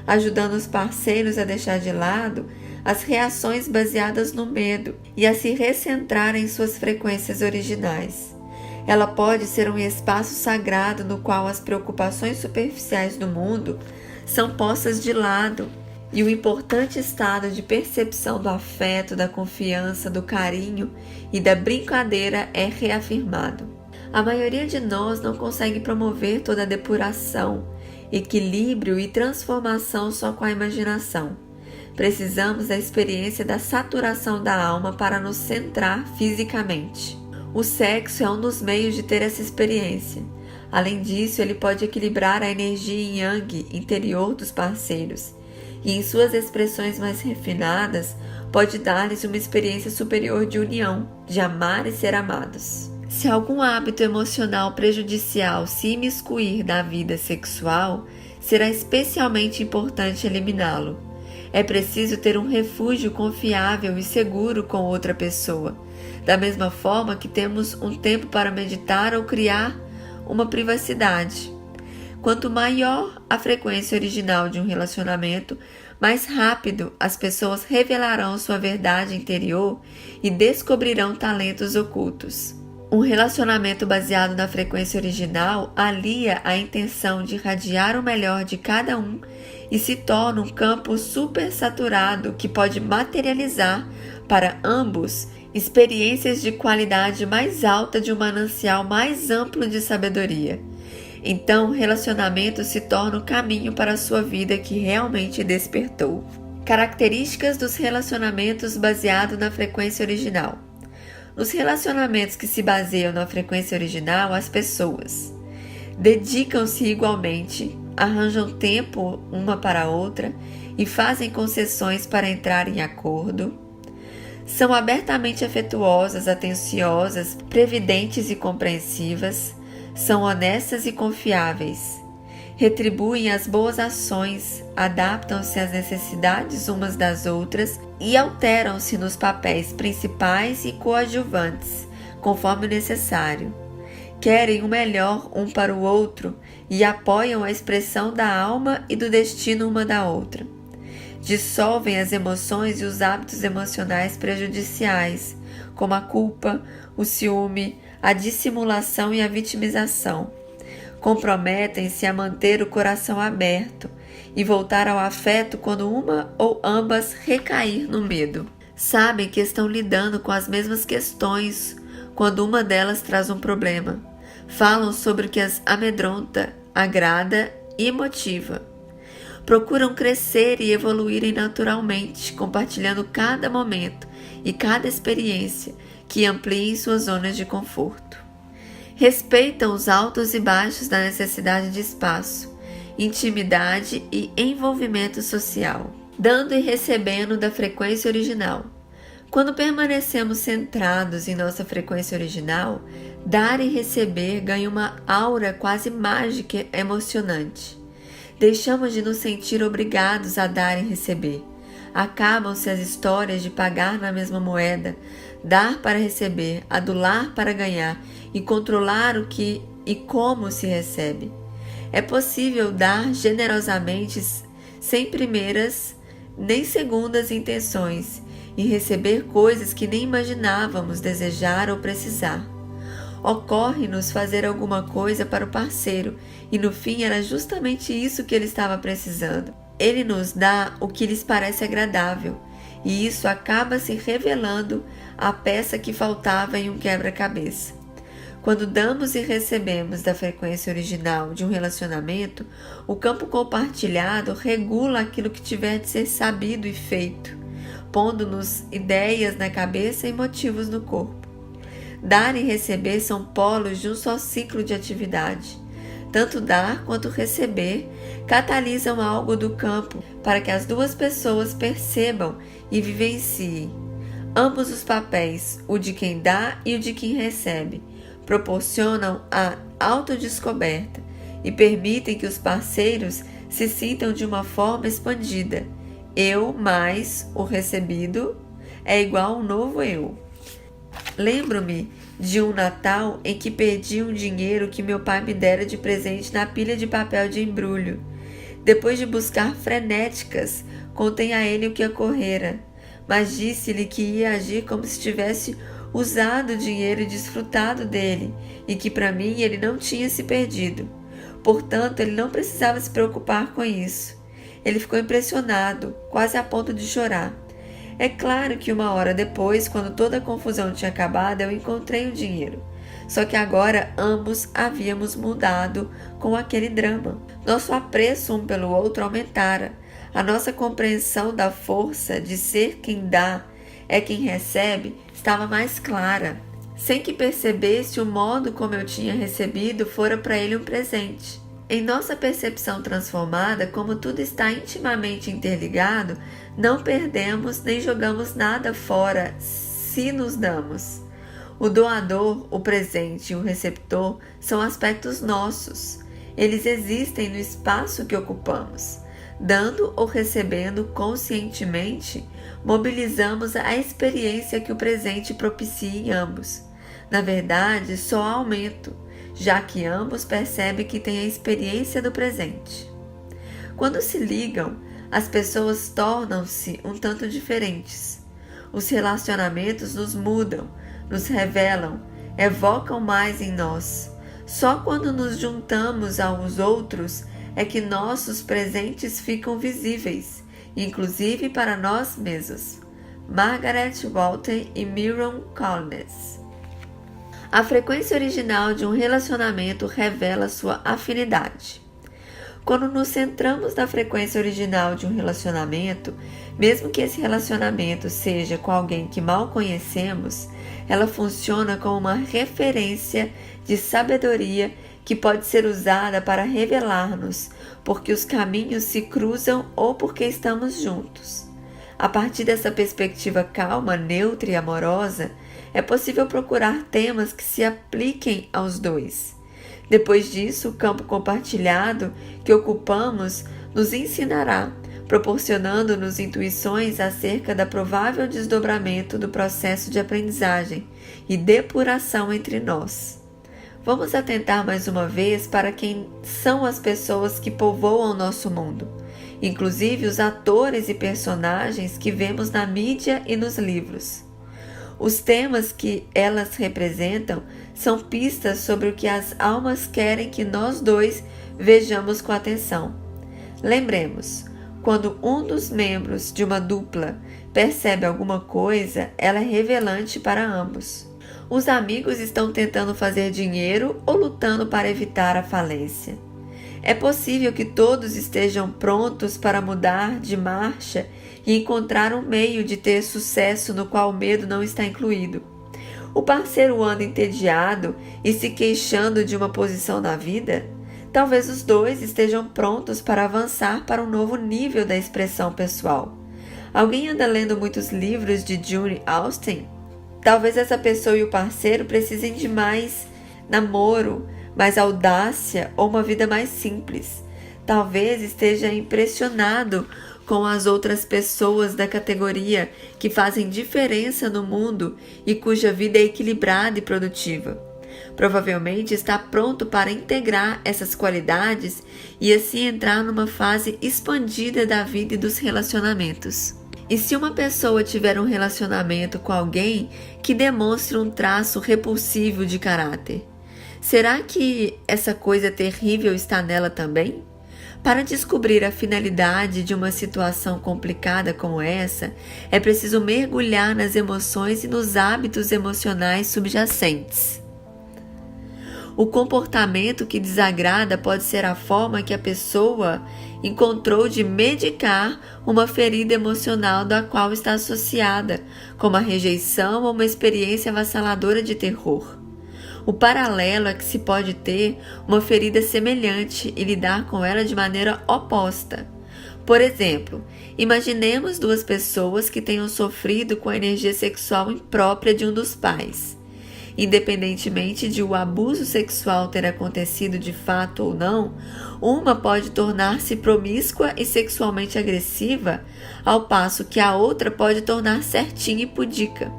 ajudando os parceiros a deixar de lado as reações baseadas no medo e a se recentrar em suas frequências originais. Ela pode ser um espaço sagrado no qual as preocupações superficiais do mundo são postas de lado e o importante estado de percepção do afeto, da confiança, do carinho e da brincadeira é reafirmado. A maioria de nós não consegue promover toda a depuração, equilíbrio e transformação só com a imaginação. Precisamos da experiência da saturação da alma para nos centrar fisicamente. O sexo é um dos meios de ter essa experiência. Além disso, ele pode equilibrar a energia yang interior dos parceiros e, em suas expressões mais refinadas, pode dar-lhes uma experiência superior de união, de amar e ser amados. Se algum hábito emocional prejudicial se imiscuir na vida sexual, será especialmente importante eliminá-lo. É preciso ter um refúgio confiável e seguro com outra pessoa, da mesma forma que temos um tempo para meditar ou criar uma privacidade. Quanto maior a frequência original de um relacionamento, mais rápido as pessoas revelarão sua verdade interior e descobrirão talentos ocultos. Um relacionamento baseado na frequência original alia a intenção de irradiar o melhor de cada um e se torna um campo supersaturado que pode materializar para ambos experiências de qualidade mais alta de um manancial mais amplo de sabedoria. Então, o relacionamento se torna o caminho para a sua vida que realmente despertou. Características dos relacionamentos baseados na frequência original. Nos relacionamentos que se baseiam na frequência original, as pessoas dedicam-se igualmente, arranjam tempo uma para a outra e fazem concessões para entrar em acordo. São abertamente afetuosas, atenciosas, previdentes e compreensivas. São honestas e confiáveis. retribuem as boas ações, adaptam-se às necessidades umas das outras e alteram-se nos papéis principais e coadjuvantes, conforme o necessário. Querem o melhor um para o outro e apoiam a expressão da alma e do destino uma da outra. Dissolvem as emoções e os hábitos emocionais prejudiciais, como a culpa, o ciúme, a dissimulação e a vitimização. Comprometem-se a manter o coração aberto e voltar ao afeto quando uma ou ambas recair no medo. Sabem que estão lidando com as mesmas questões quando uma delas traz um problema. Falam sobre o que as amedronta, agrada e motiva. Procuram crescer e evoluírem naturalmente, compartilhando cada momento e cada experiência que ampliem suas zonas de conforto. Respeitam os altos e baixos da necessidade de espaço, intimidade e envolvimento social, dando e recebendo da frequência original. Quando permanecemos centrados em nossa frequência original, dar e receber ganha uma aura quase mágica e emocionante. Deixamos de nos sentir obrigados a dar e receber. Acabam-se as histórias de pagar na mesma moeda, dar para receber, adular para ganhar e controlar o que e como se recebe. É possível dar generosamente sem primeiras nem segundas intenções e receber coisas que nem imaginávamos desejar ou precisar. Ocorre-nos fazer alguma coisa para o parceiro e no fim era justamente isso que ele estava precisando. Ele nos dá o que lhes parece agradável e isso acaba se revelando a peça que faltava em um quebra-cabeça. Quando damos e recebemos da frequência original de um relacionamento, o campo compartilhado regula aquilo que tiver de ser sabido e feito, pondo-nos ideias na cabeça e motivos no corpo. Dar e receber são polos de um só ciclo de atividade. Tanto dar quanto receber catalisam algo do campo para que as duas pessoas percebam e vivenciem. Ambos os papéis, o de quem dá e o de quem recebe, proporcionam a autodescoberta e permitem que os parceiros se sintam de uma forma expandida. Eu mais o recebido é igual a um novo eu. Lembro-me de um Natal em que perdi um dinheiro que meu pai me dera de presente na pilha de papel de embrulho. Depois de buscar frenéticas, contei a ele o que ocorrera, mas disse-lhe que ia agir como se tivesse usado o dinheiro e desfrutado dele, e que para mim ele não tinha se perdido. Portanto, ele não precisava se preocupar com isso. Ele ficou impressionado, quase a ponto de chorar. É claro que uma hora depois, quando toda a confusão tinha acabado, eu encontrei o dinheiro. Só que agora ambos havíamos mudado com aquele drama. Nosso apreço um pelo outro aumentara. A nossa compreensão da força de ser quem dá é quem recebe estava mais clara. Sem que percebesse o modo como eu tinha recebido, fora para ele um presente. Em nossa percepção transformada, como tudo está intimamente interligado, não perdemos nem jogamos nada fora se nos damos. O doador, o presente e o receptor são aspectos nossos. Eles existem no espaço que ocupamos. Dando ou recebendo conscientemente, mobilizamos a experiência que o presente propicia em ambos. Na verdade, só há aumento, já que ambos percebem que têm a experiência do presente. Quando se ligam, as pessoas tornam-se um tanto diferentes. Os relacionamentos nos mudam, nos revelam, evocam mais em nós. Só quando nos juntamos a uns outros é que nossos presentes ficam visíveis, inclusive para nós mesmos. Margaret Walton e Myron Collins. A frequência original de um relacionamento revela sua afinidade. Quando nos centramos na frequência original de um relacionamento, mesmo que esse relacionamento seja com alguém que mal conhecemos, ela funciona como uma referência de sabedoria que pode ser usada para revelar-nos, porque os caminhos se cruzam ou porque estamos juntos. A partir dessa perspectiva calma, neutra e amorosa, é possível procurar temas que se apliquem aos dois. Depois disso, o campo compartilhado que ocupamos nos ensinará, proporcionando-nos intuições acerca da provável desdobramento do processo de aprendizagem e depuração entre nós. Vamos atentar mais uma vez para quem são as pessoas que povoam nosso mundo, inclusive os atores e personagens que vemos na mídia e nos livros. Os temas que elas representam são pistas sobre o que as almas querem que nós dois vejamos com atenção. Lembremos, quando um dos membros de uma dupla percebe alguma coisa, ela é revelante para ambos. Os amigos estão tentando fazer dinheiro ou lutando para evitar a falência. É possível que todos estejam prontos para mudar de marcha e encontrar um meio de ter sucesso no qual o medo não está incluído. O parceiro anda entediado e se queixando de uma posição na vida? Talvez os dois estejam prontos para avançar para um novo nível da expressão pessoal. Alguém anda lendo muitos livros de June Austen? Talvez essa pessoa e o parceiro precisem de mais namoro, mais audácia ou uma vida mais simples. Talvez esteja impressionado com as outras pessoas da categoria que fazem diferença no mundo e cuja vida é equilibrada e produtiva. Provavelmente está pronto para integrar essas qualidades e assim entrar numa fase expandida da vida e dos relacionamentos. E se uma pessoa tiver um relacionamento com alguém que demonstre um traço repulsivo de caráter, será que essa coisa terrível está nela também? Para descobrir a finalidade de uma situação complicada como essa, é preciso mergulhar nas emoções e nos hábitos emocionais subjacentes. O comportamento que desagrada pode ser a forma que a pessoa encontrou de medicar uma ferida emocional da qual está associada, como a rejeição ou uma experiência avassaladora de terror. O paralelo é que se pode ter uma ferida semelhante e lidar com ela de maneira oposta. Por exemplo, imaginemos duas pessoas que tenham sofrido com a energia sexual imprópria de um dos pais. Independentemente de o abuso sexual ter acontecido de fato ou não, uma pode tornar-se promíscua e sexualmente agressiva, ao passo que a outra pode tornar certinha e pudica.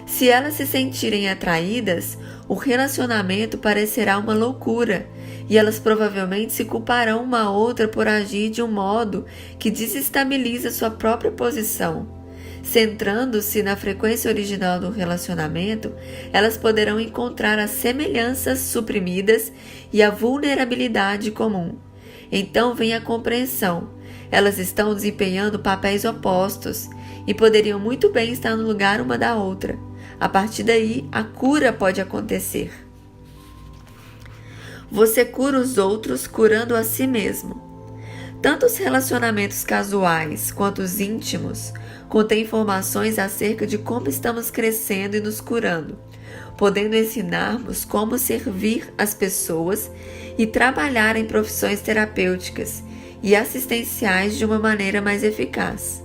Se elas se sentirem atraídas, o relacionamento parecerá uma loucura e elas provavelmente se culparão uma a outra por agir de um modo que desestabiliza sua própria posição. Centrando-se na frequência original do relacionamento, elas poderão encontrar as semelhanças suprimidas e a vulnerabilidade comum. Então vem a compreensão. Elas estão desempenhando papéis opostos e poderiam muito bem estar no lugar uma da outra. A partir daí, a cura pode acontecer. Você cura os outros curando a si mesmo. Tanto os relacionamentos casuais quanto os íntimos contêm informações acerca de como estamos crescendo e nos curando, podendo ensinarmos como servir as pessoas e trabalhar em profissões terapêuticas e assistenciais de uma maneira mais eficaz.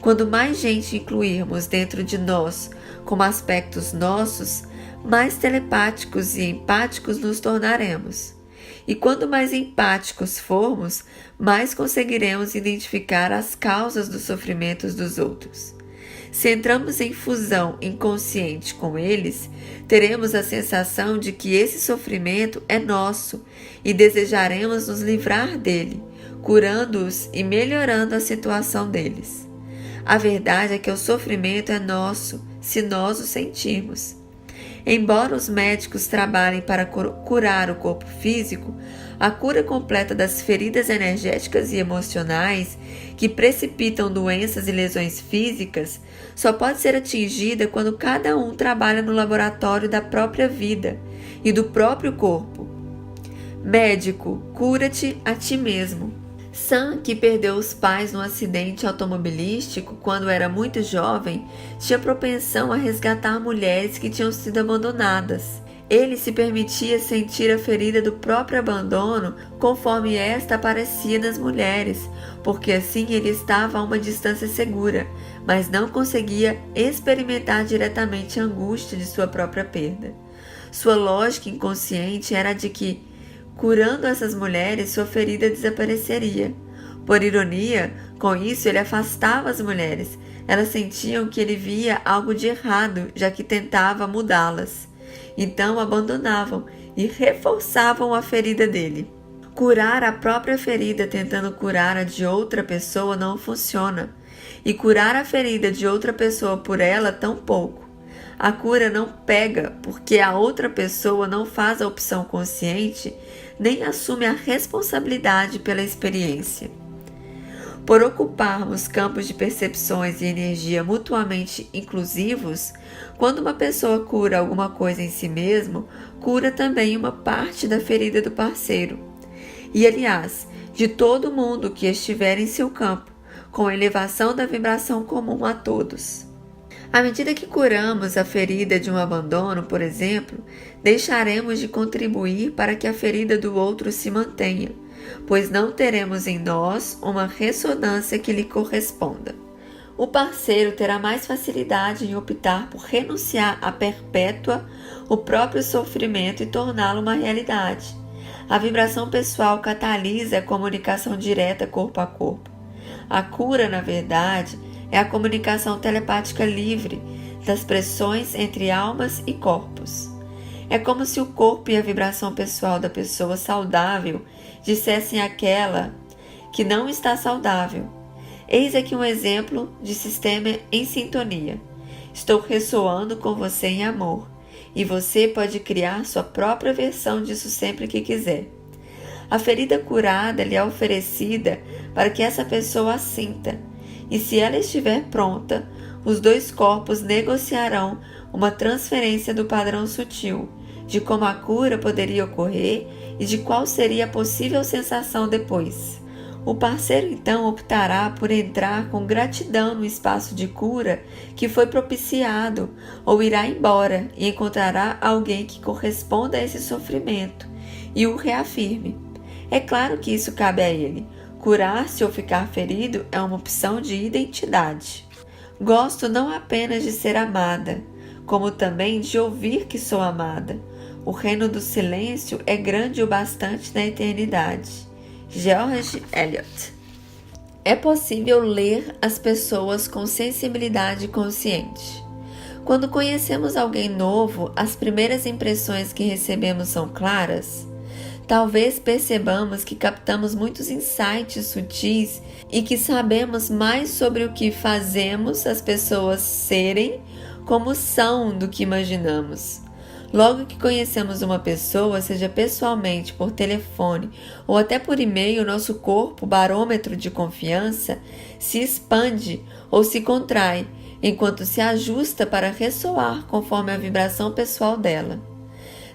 Quanto mais gente incluirmos dentro de nós como aspectos nossos, mais telepáticos e empáticos nos tornaremos. E quanto mais empáticos formos, mais conseguiremos identificar as causas dos sofrimentos dos outros. Se entramos em fusão inconsciente com eles, teremos a sensação de que esse sofrimento é nosso e desejaremos nos livrar dele, curando-os e melhorando a situação deles. A verdade é que o sofrimento é nosso se nós o sentirmos. Embora os médicos trabalhem para curar o corpo físico, a cura completa das feridas energéticas e emocionais que precipitam doenças e lesões físicas só pode ser atingida quando cada um trabalha no laboratório da própria vida e do próprio corpo. Médico, cura-te a ti mesmo. Sam, que perdeu os pais num acidente automobilístico quando era muito jovem, tinha propensão a resgatar mulheres que tinham sido abandonadas. Ele se permitia sentir a ferida do próprio abandono conforme esta aparecia nas mulheres, porque assim ele estava a uma distância segura, mas não conseguia experimentar diretamente a angústia de sua própria perda. Sua lógica inconsciente era de que, Curando essas mulheres, sua ferida desapareceria. Por ironia, com isso ele afastava as mulheres. Elas sentiam que ele via algo de errado, já que tentava mudá-las. Então abandonavam e reforçavam a ferida dele. Curar a própria ferida tentando curar a de outra pessoa não funciona. E curar a ferida de outra pessoa por ela tampouco. A cura não pega porque a outra pessoa não faz a opção consciente nem assume a responsabilidade pela experiência. Por ocuparmos campos de percepções e energia mutuamente inclusivos, quando uma pessoa cura alguma coisa em si mesmo, cura também uma parte da ferida do parceiro. E, aliás, de todo mundo que estiver em seu campo, com a elevação da vibração comum a todos. À medida que curamos a ferida de um abandono, por exemplo, deixaremos de contribuir para que a ferida do outro se mantenha, pois não teremos em nós uma ressonância que lhe corresponda. O parceiro terá mais facilidade em optar por renunciar à perpétua o próprio sofrimento e torná-lo uma realidade. A vibração pessoal catalisa a comunicação direta corpo a corpo. A cura, na verdade, é a comunicação telepática livre das pressões entre almas e corpos. É como se o corpo e a vibração pessoal da pessoa saudável dissessem àquela que não está saudável: eis aqui um exemplo de sistema em sintonia. Estou ressoando com você em amor, e você pode criar sua própria versão disso sempre que quiser. A ferida curada lhe é oferecida para que essa pessoa a sinta, e se ela estiver pronta, os dois corpos negociarão uma transferência do padrão sutil, de como a cura poderia ocorrer e de qual seria a possível sensação depois. O parceiro então optará por entrar com gratidão no espaço de cura que foi propiciado, ou irá embora e encontrará alguém que corresponda a esse sofrimento e o reafirme. É claro que isso cabe a ele. Curar-se ou ficar ferido é uma opção de identidade. Gosto não apenas de ser amada, como também de ouvir que sou amada. O reino do silêncio é grande o bastante na eternidade. George Eliot. É possível ler as pessoas com sensibilidade consciente. Quando conhecemos alguém novo, as primeiras impressões que recebemos são claras. Talvez percebamos que captamos muitos insights sutis e que sabemos mais sobre o que fazemos as pessoas serem como são do que imaginamos. Logo que conhecemos uma pessoa, seja pessoalmente, por telefone ou até por e-mail, nosso corpo, barômetro de confiança, se expande ou se contrai, enquanto se ajusta para ressoar conforme a vibração pessoal dela.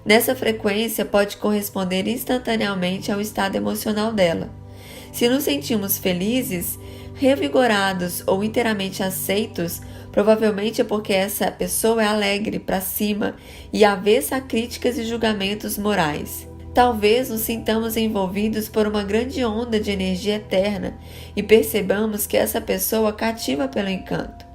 Nessa frequência pode corresponder instantaneamente ao estado emocional dela. Se nos sentimos felizes, revigorados ou inteiramente aceitos, provavelmente é porque essa pessoa é alegre, para cima e avessa a críticas e julgamentos morais. Talvez nos sintamos envolvidos por uma grande onda de energia eterna e percebamos que essa pessoa cativa pelo encanto.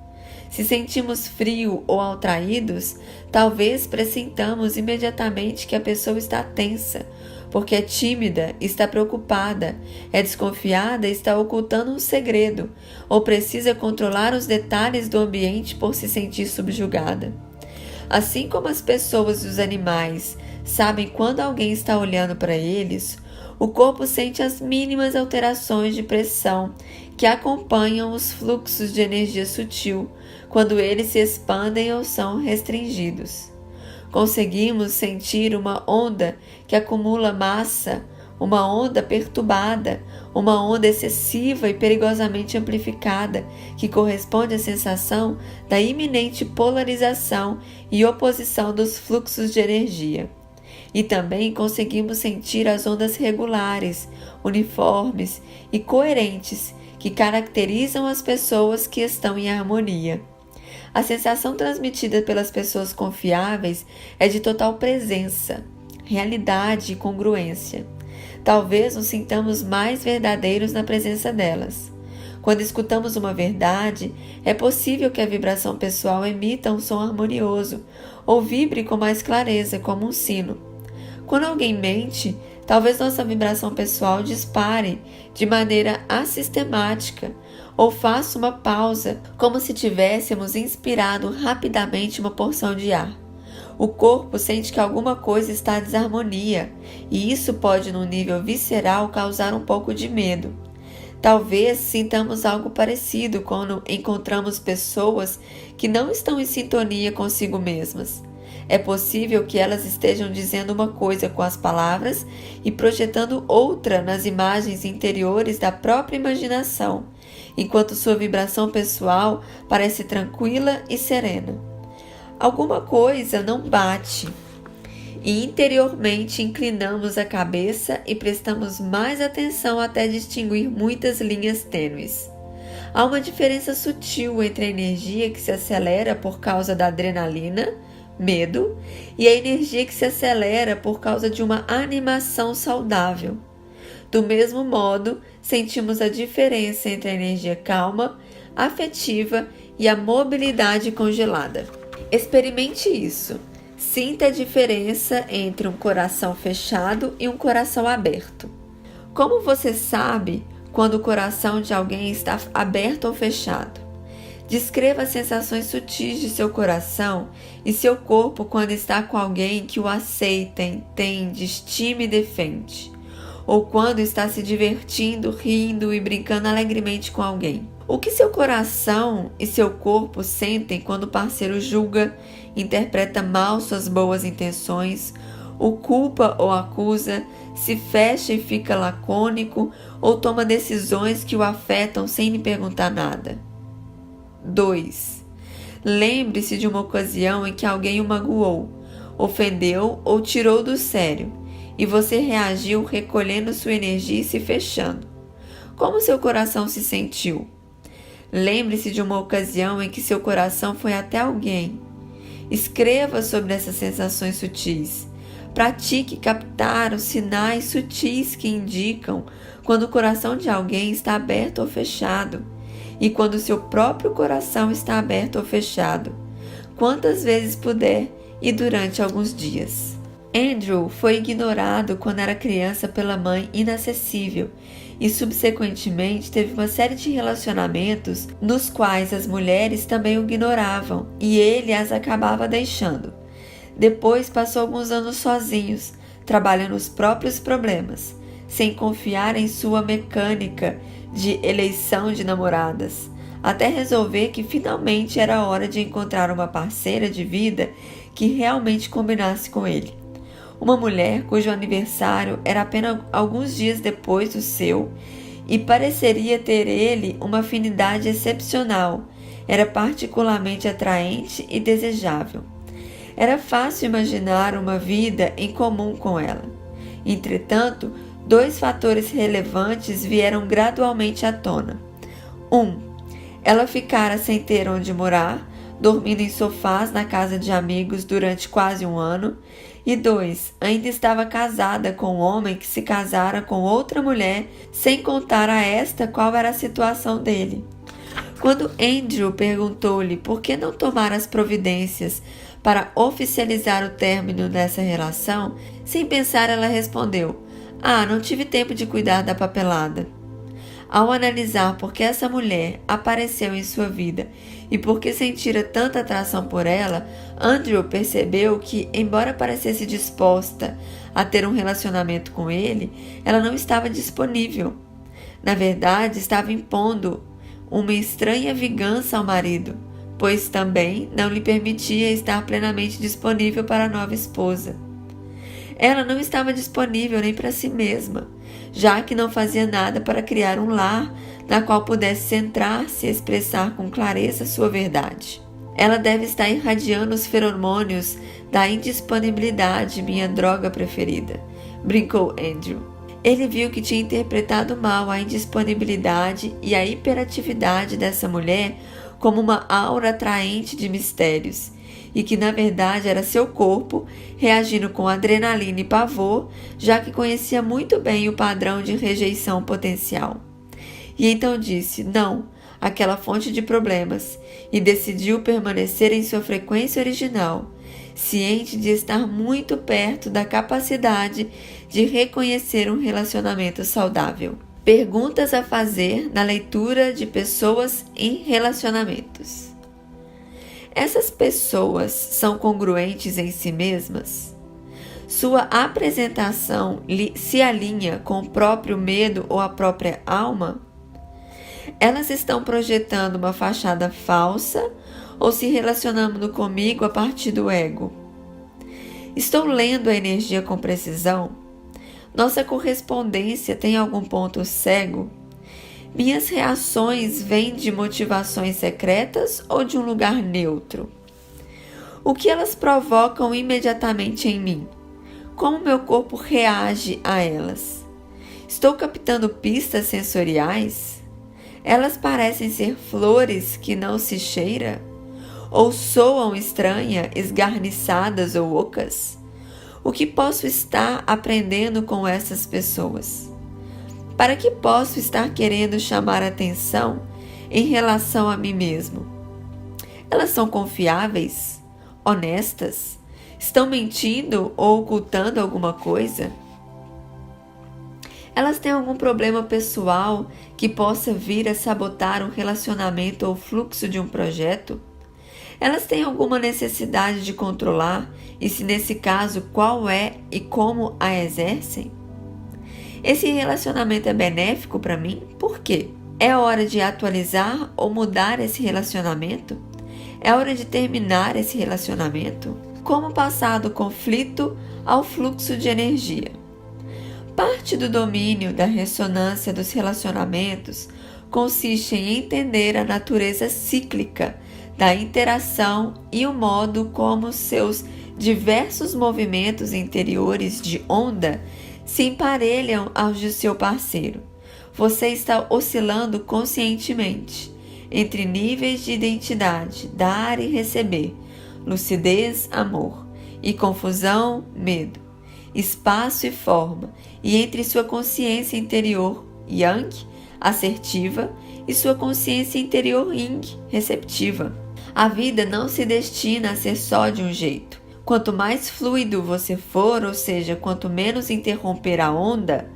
Se sentimos frio ou atraídos, talvez pressintamos imediatamente que a pessoa está tensa, porque é tímida, está preocupada, é desconfiada e está ocultando um segredo, ou precisa controlar os detalhes do ambiente por se sentir subjugada. Assim como as pessoas e os animais sabem quando alguém está olhando para eles, o corpo sente as mínimas alterações de pressão que acompanham os fluxos de energia sutil quando eles se expandem ou são restringidos. Conseguimos sentir uma onda que acumula massa, uma onda perturbada, uma onda excessiva e perigosamente amplificada, que corresponde à sensação da iminente polarização e oposição dos fluxos de energia. E também conseguimos sentir as ondas regulares, uniformes e coerentes que caracterizam as pessoas que estão em harmonia. A sensação transmitida pelas pessoas confiáveis é de total presença, realidade e congruência. Talvez nos sintamos mais verdadeiros na presença delas. Quando escutamos uma verdade, é possível que a vibração pessoal emita um som harmonioso ou vibre com mais clareza, como um sino. Quando alguém mente, Talvez nossa vibração pessoal dispare de maneira assistemática ou faça uma pausa, como se tivéssemos inspirado rapidamente uma porção de ar. O corpo sente que alguma coisa está em desarmonia, e isso pode, num nível visceral, causar um pouco de medo. Talvez sintamos algo parecido quando encontramos pessoas que não estão em sintonia consigo mesmas. É possível que elas estejam dizendo uma coisa com as palavras e projetando outra nas imagens interiores da própria imaginação, enquanto sua vibração pessoal parece tranquila e serena. Alguma coisa não bate, e interiormente inclinamos a cabeça e prestamos mais atenção até distinguir muitas linhas tênues. Há uma diferença sutil entre a energia que se acelera por causa da adrenalina, medo, e a energia que se acelera por causa de uma animação saudável. Do mesmo modo, sentimos a diferença entre a energia calma, afetiva e a mobilidade congelada. Experimente isso. Sinta a diferença entre um coração fechado e um coração aberto. Como você sabe quando o coração de alguém está aberto ou fechado? Descreva as sensações sutis de seu coração e seu corpo quando está com alguém que o aceita, entende, estima e defende, ou quando está se divertindo, rindo e brincando alegremente com alguém. O que seu coração e seu corpo sentem quando o parceiro julga, interpreta mal suas boas intenções, o culpa ou acusa, se fecha e fica lacônico ou toma decisões que o afetam sem lhe perguntar nada? 2. Lembre-se de uma ocasião em que alguém o magoou, ofendeu ou tirou do sério, e você reagiu recolhendo sua energia e se fechando. Como seu coração se sentiu? Lembre-se de uma ocasião em que seu coração foi até alguém. Escreva sobre essas sensações sutis. Pratique captar os sinais sutis que indicam quando o coração de alguém está aberto ou fechado, e quando seu próprio coração está aberto ou fechado, quantas vezes puder e durante alguns dias. Andrew foi ignorado quando era criança pela mãe inacessível e subsequentemente teve uma série de relacionamentos nos quais as mulheres também o ignoravam e ele as acabava deixando. Depois passou alguns anos sozinhos, trabalhando os próprios problemas, sem confiar em sua mecânica de eleição de namoradas, até resolver que finalmente era hora de encontrar uma parceira de vida que realmente combinasse com ele. Uma mulher cujo aniversário era apenas alguns dias depois do seu e pareceria ter ele uma afinidade excepcional, era particularmente atraente e desejável. Era fácil imaginar uma vida em comum com ela. Entretanto, 2 fatores relevantes vieram gradualmente à tona. 1. Ela ficara sem ter onde morar, dormindo em sofás na casa de amigos durante quase um ano. E 2. Ainda estava casada com um homem que se casara com outra mulher, sem contar a esta qual era a situação dele. Quando Andrew perguntou-lhe por que não tomar as providências para oficializar o término dessa relação, sem pensar ela respondeu: não tive tempo de cuidar da papelada. Ao analisar por que essa mulher apareceu em sua vida e por que sentira tanta atração por ela, Andrew percebeu que, embora parecesse disposta a ter um relacionamento com ele, ela não estava disponível. Na verdade, estava impondo uma estranha vingança ao marido, pois também não lhe permitia estar plenamente disponível para a nova esposa. Ela não estava disponível nem para si mesma, já que não fazia nada para criar um lar na qual pudesse centrar-se e expressar com clareza sua verdade. Ela deve estar irradiando os feromônios da indisponibilidade, minha droga preferida, brincou Andrew. Ele viu que tinha interpretado mal a indisponibilidade e a hiperatividade dessa mulher como uma aura atraente de mistérios, e que na verdade era seu corpo reagindo com adrenalina e pavor, já que conhecia muito bem o padrão de rejeição potencial. E então disse não àquela fonte de problemas e decidiu permanecer em sua frequência original, ciente de estar muito perto da capacidade de reconhecer um relacionamento saudável. Perguntas a fazer na leitura de pessoas em relacionamentos. Essas pessoas são congruentes em si mesmas? Sua apresentação se alinha com o próprio medo ou a própria alma? Elas estão projetando uma fachada falsa ou se relacionando comigo a partir do ego? Estou lendo a energia com precisão? Nossa correspondência tem algum ponto cego? Minhas reações vêm de motivações secretas ou de um lugar neutro? O que elas provocam imediatamente em mim? Como meu corpo reage a elas? Estou captando pistas sensoriais? Elas parecem ser flores que não se cheira? Ou soam estranhas, esgarniçadas ou ocas? O que posso estar aprendendo com essas pessoas? Para que posso estar querendo chamar atenção em relação a mim mesmo? Elas são confiáveis? Honestas? Estão mentindo ou ocultando alguma coisa? Elas têm algum problema pessoal que possa vir a sabotar um relacionamento ou fluxo de um projeto? Elas têm alguma necessidade de controlar e, se nesse caso, qual é e como a exercem? Esse relacionamento é benéfico para mim? Por quê? É hora de atualizar ou mudar esse relacionamento? É hora de terminar esse relacionamento? Como passar do conflito ao fluxo de energia? Parte do domínio da ressonância dos relacionamentos consiste em entender a natureza cíclica da interação e o modo como seus diversos movimentos interiores de onda se emparelham aos de seu parceiro. Você está oscilando conscientemente entre níveis de identidade, dar e receber, lucidez, amor, e confusão, medo, espaço e forma, e entre sua consciência interior, yang, assertiva, e sua consciência interior, yin, receptiva. A vida não se destina a ser só de um jeito. Quanto mais fluido você for, ou seja, quanto menos interromper a onda,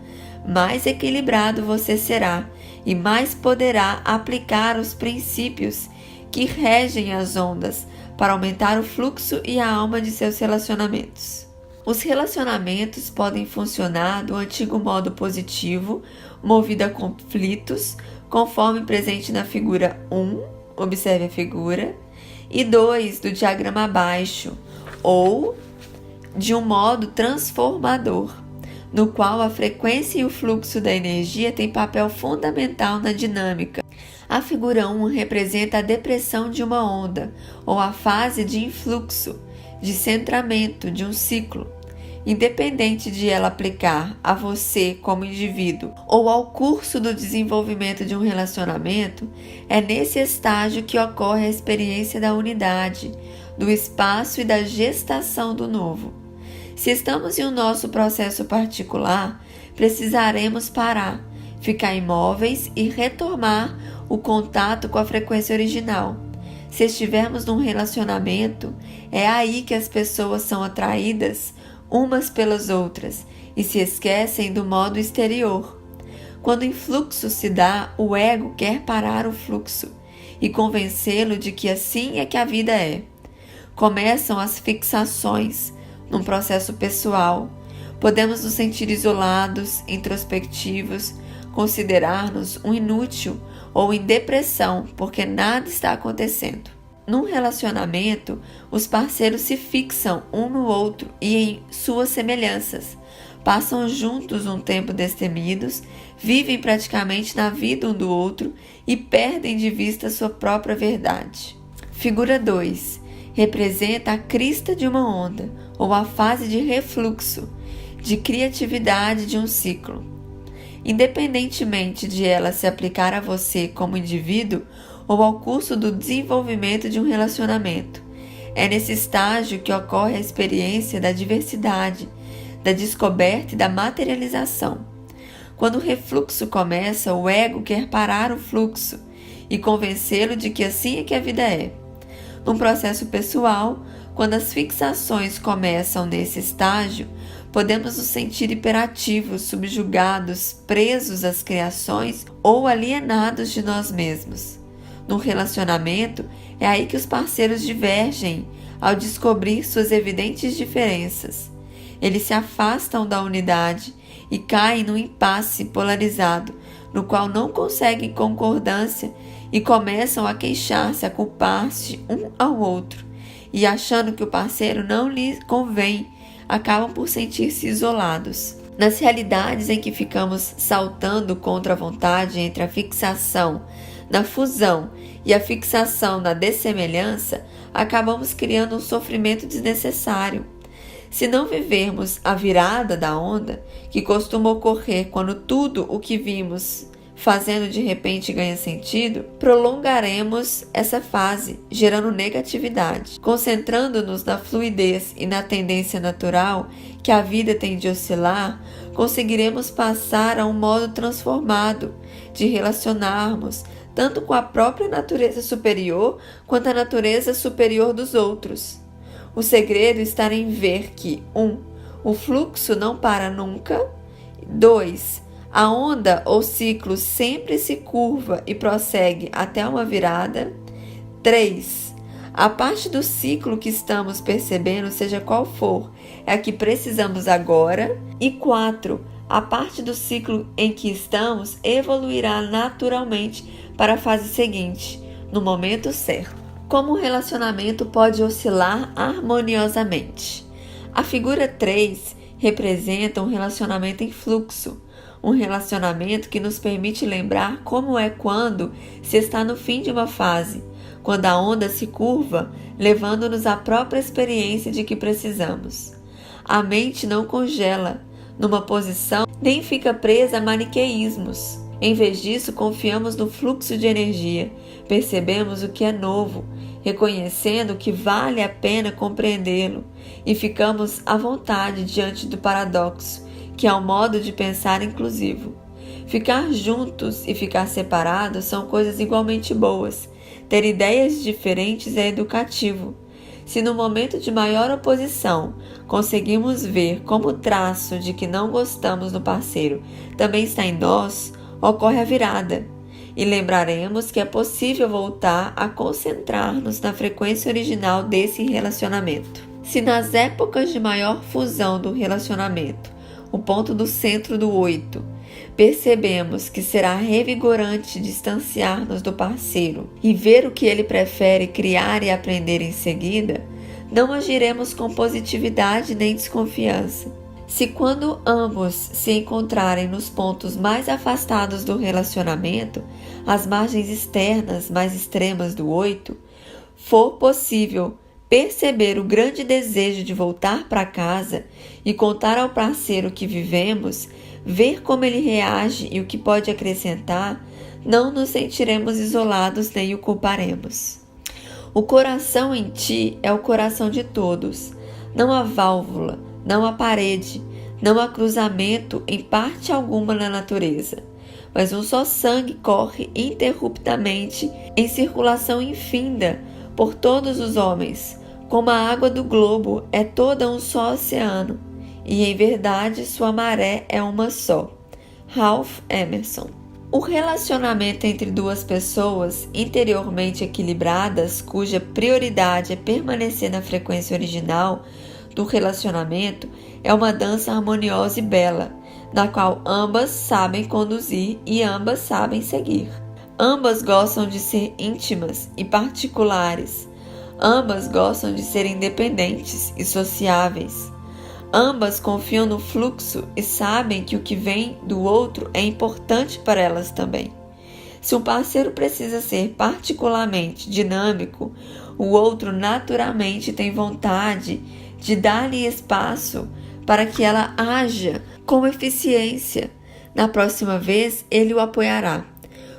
mais equilibrado você será e mais poderá aplicar os princípios que regem as ondas para aumentar o fluxo e a alma de seus relacionamentos. Os relacionamentos podem funcionar do antigo modo positivo, movido a conflitos, conforme presente na figura 1, observe a figura, e 2 do diagrama abaixo, ou de um modo transformador, no qual a frequência e o fluxo da energia têm papel fundamental na dinâmica. A figura 1 representa a depressão de uma onda, ou a fase de influxo, de centramento de um ciclo. Independente de ela aplicar a você como indivíduo ou ao curso do desenvolvimento de um relacionamento, é nesse estágio que ocorre a experiência da unidade, do espaço e da gestação do novo. Se estamos em um nosso processo particular, precisaremos parar, ficar imóveis e retomar o contato com a frequência original. Se estivermos num relacionamento, é aí que as pessoas são atraídas umas pelas outras e se esquecem do modo exterior. Quando o influxo se dá, o ego quer parar o fluxo e convencê-lo de que assim é que a vida é. Começam as fixações num processo pessoal. Podemos nos sentir isolados, introspectivos, considerar-nos um inútil ou em depressão porque nada está acontecendo. Num relacionamento, os parceiros se fixam um no outro e em suas semelhanças, passam juntos um tempo destemidos, vivem praticamente na vida um do outro e perdem de vista sua própria verdade. Figura 2. Representa a crista de uma onda, ou a fase de refluxo, de criatividade de um ciclo. Independentemente de ela se aplicar a você como indivíduo ou ao curso do desenvolvimento de um relacionamento, é nesse estágio que ocorre a experiência da diversidade, da descoberta e da materialização. Quando o refluxo começa, o ego quer parar o fluxo e convencê-lo de que assim é que a vida é. Num processo pessoal, Quando as fixações começam nesse estágio, podemos nos sentir hiperativos, subjugados, presos às criações ou alienados de nós mesmos. No relacionamento, é aí que os parceiros divergem ao descobrir suas evidentes diferenças. Eles se afastam da unidade e caem num impasse polarizado, no qual não conseguem concordância e começam a queixar-se, a culpar-se um ao outro, e achando que o parceiro não lhes convém, acabam por sentir-se isolados. Nas realidades em que ficamos saltando contra a vontade entre a fixação na fusão e a fixação na dessemelhança, acabamos criando um sofrimento desnecessário. Se não vivermos a virada da onda, que costuma ocorrer quando tudo o que vimos fazendo de repente ganha sentido, prolongaremos essa fase, gerando negatividade. Concentrando-nos na fluidez e na tendência natural que a vida tem de oscilar, conseguiremos passar a um modo transformado de relacionarmos tanto com a própria natureza superior quanto a natureza superior dos outros. O segredo está em ver que 1. O fluxo não para nunca. 2. A onda ou ciclo sempre se curva e prossegue até uma virada. 3. A parte do ciclo que estamos percebendo, seja qual for, é a que precisamos agora. E 4. A parte do ciclo em que estamos evoluirá naturalmente para a fase seguinte, no momento certo. Como o relacionamento pode oscilar harmoniosamente? A figura 3 representa um relacionamento em fluxo, um relacionamento que nos permite lembrar como é quando se está no fim de uma fase, quando a onda se curva, levando-nos à própria experiência de que precisamos. A mente não congela numa posição nem fica presa a maniqueísmos. Em vez disso, confiamos no fluxo de energia, percebemos o que é novo, reconhecendo que vale a pena compreendê-lo e ficamos à vontade diante do paradoxo, que é um modo de pensar inclusivo. Ficar juntos e ficar separados são coisas igualmente boas. Ter ideias diferentes é educativo. Se no momento de maior oposição conseguimos ver como o traço de que não gostamos no parceiro também está em nós, ocorre a virada. E lembraremos que é possível voltar a concentrar-nos na frequência original desse relacionamento. Se nas épocas de maior fusão do relacionamento, o ponto do centro do 8, percebemos que será revigorante distanciar-nos do parceiro e ver o que ele prefere criar e aprender em seguida, não agiremos com positividade nem desconfiança. Se quando ambos se encontrarem nos pontos mais afastados do relacionamento, as margens externas mais extremas do 8, for possível perceber o grande desejo de voltar para casa e contar ao parceiro que vivemos, ver como ele reage e o que pode acrescentar, não nos sentiremos isolados nem o culparemos. O coração em ti é o coração de todos. Não há válvula, não há parede, não há cruzamento em parte alguma na natureza, mas um só sangue corre interruptamente em circulação infinda por todos os homens, como a água do globo é toda um só oceano, e em verdade sua maré é uma só. Ralph Emerson. O relacionamento entre duas pessoas interiormente equilibradas, cuja prioridade é permanecer na frequência original do relacionamento, é uma dança harmoniosa e bela, na qual ambas sabem conduzir e ambas sabem seguir. Ambas gostam de ser íntimas e particulares. Ambas gostam de ser independentes e sociáveis. Ambas confiam no fluxo e sabem que o que vem do outro é importante para elas também. Se um parceiro precisa ser particularmente dinâmico, o outro naturalmente tem vontade de dar-lhe espaço para que ela haja com eficiência. Na próxima vez, ele o apoiará.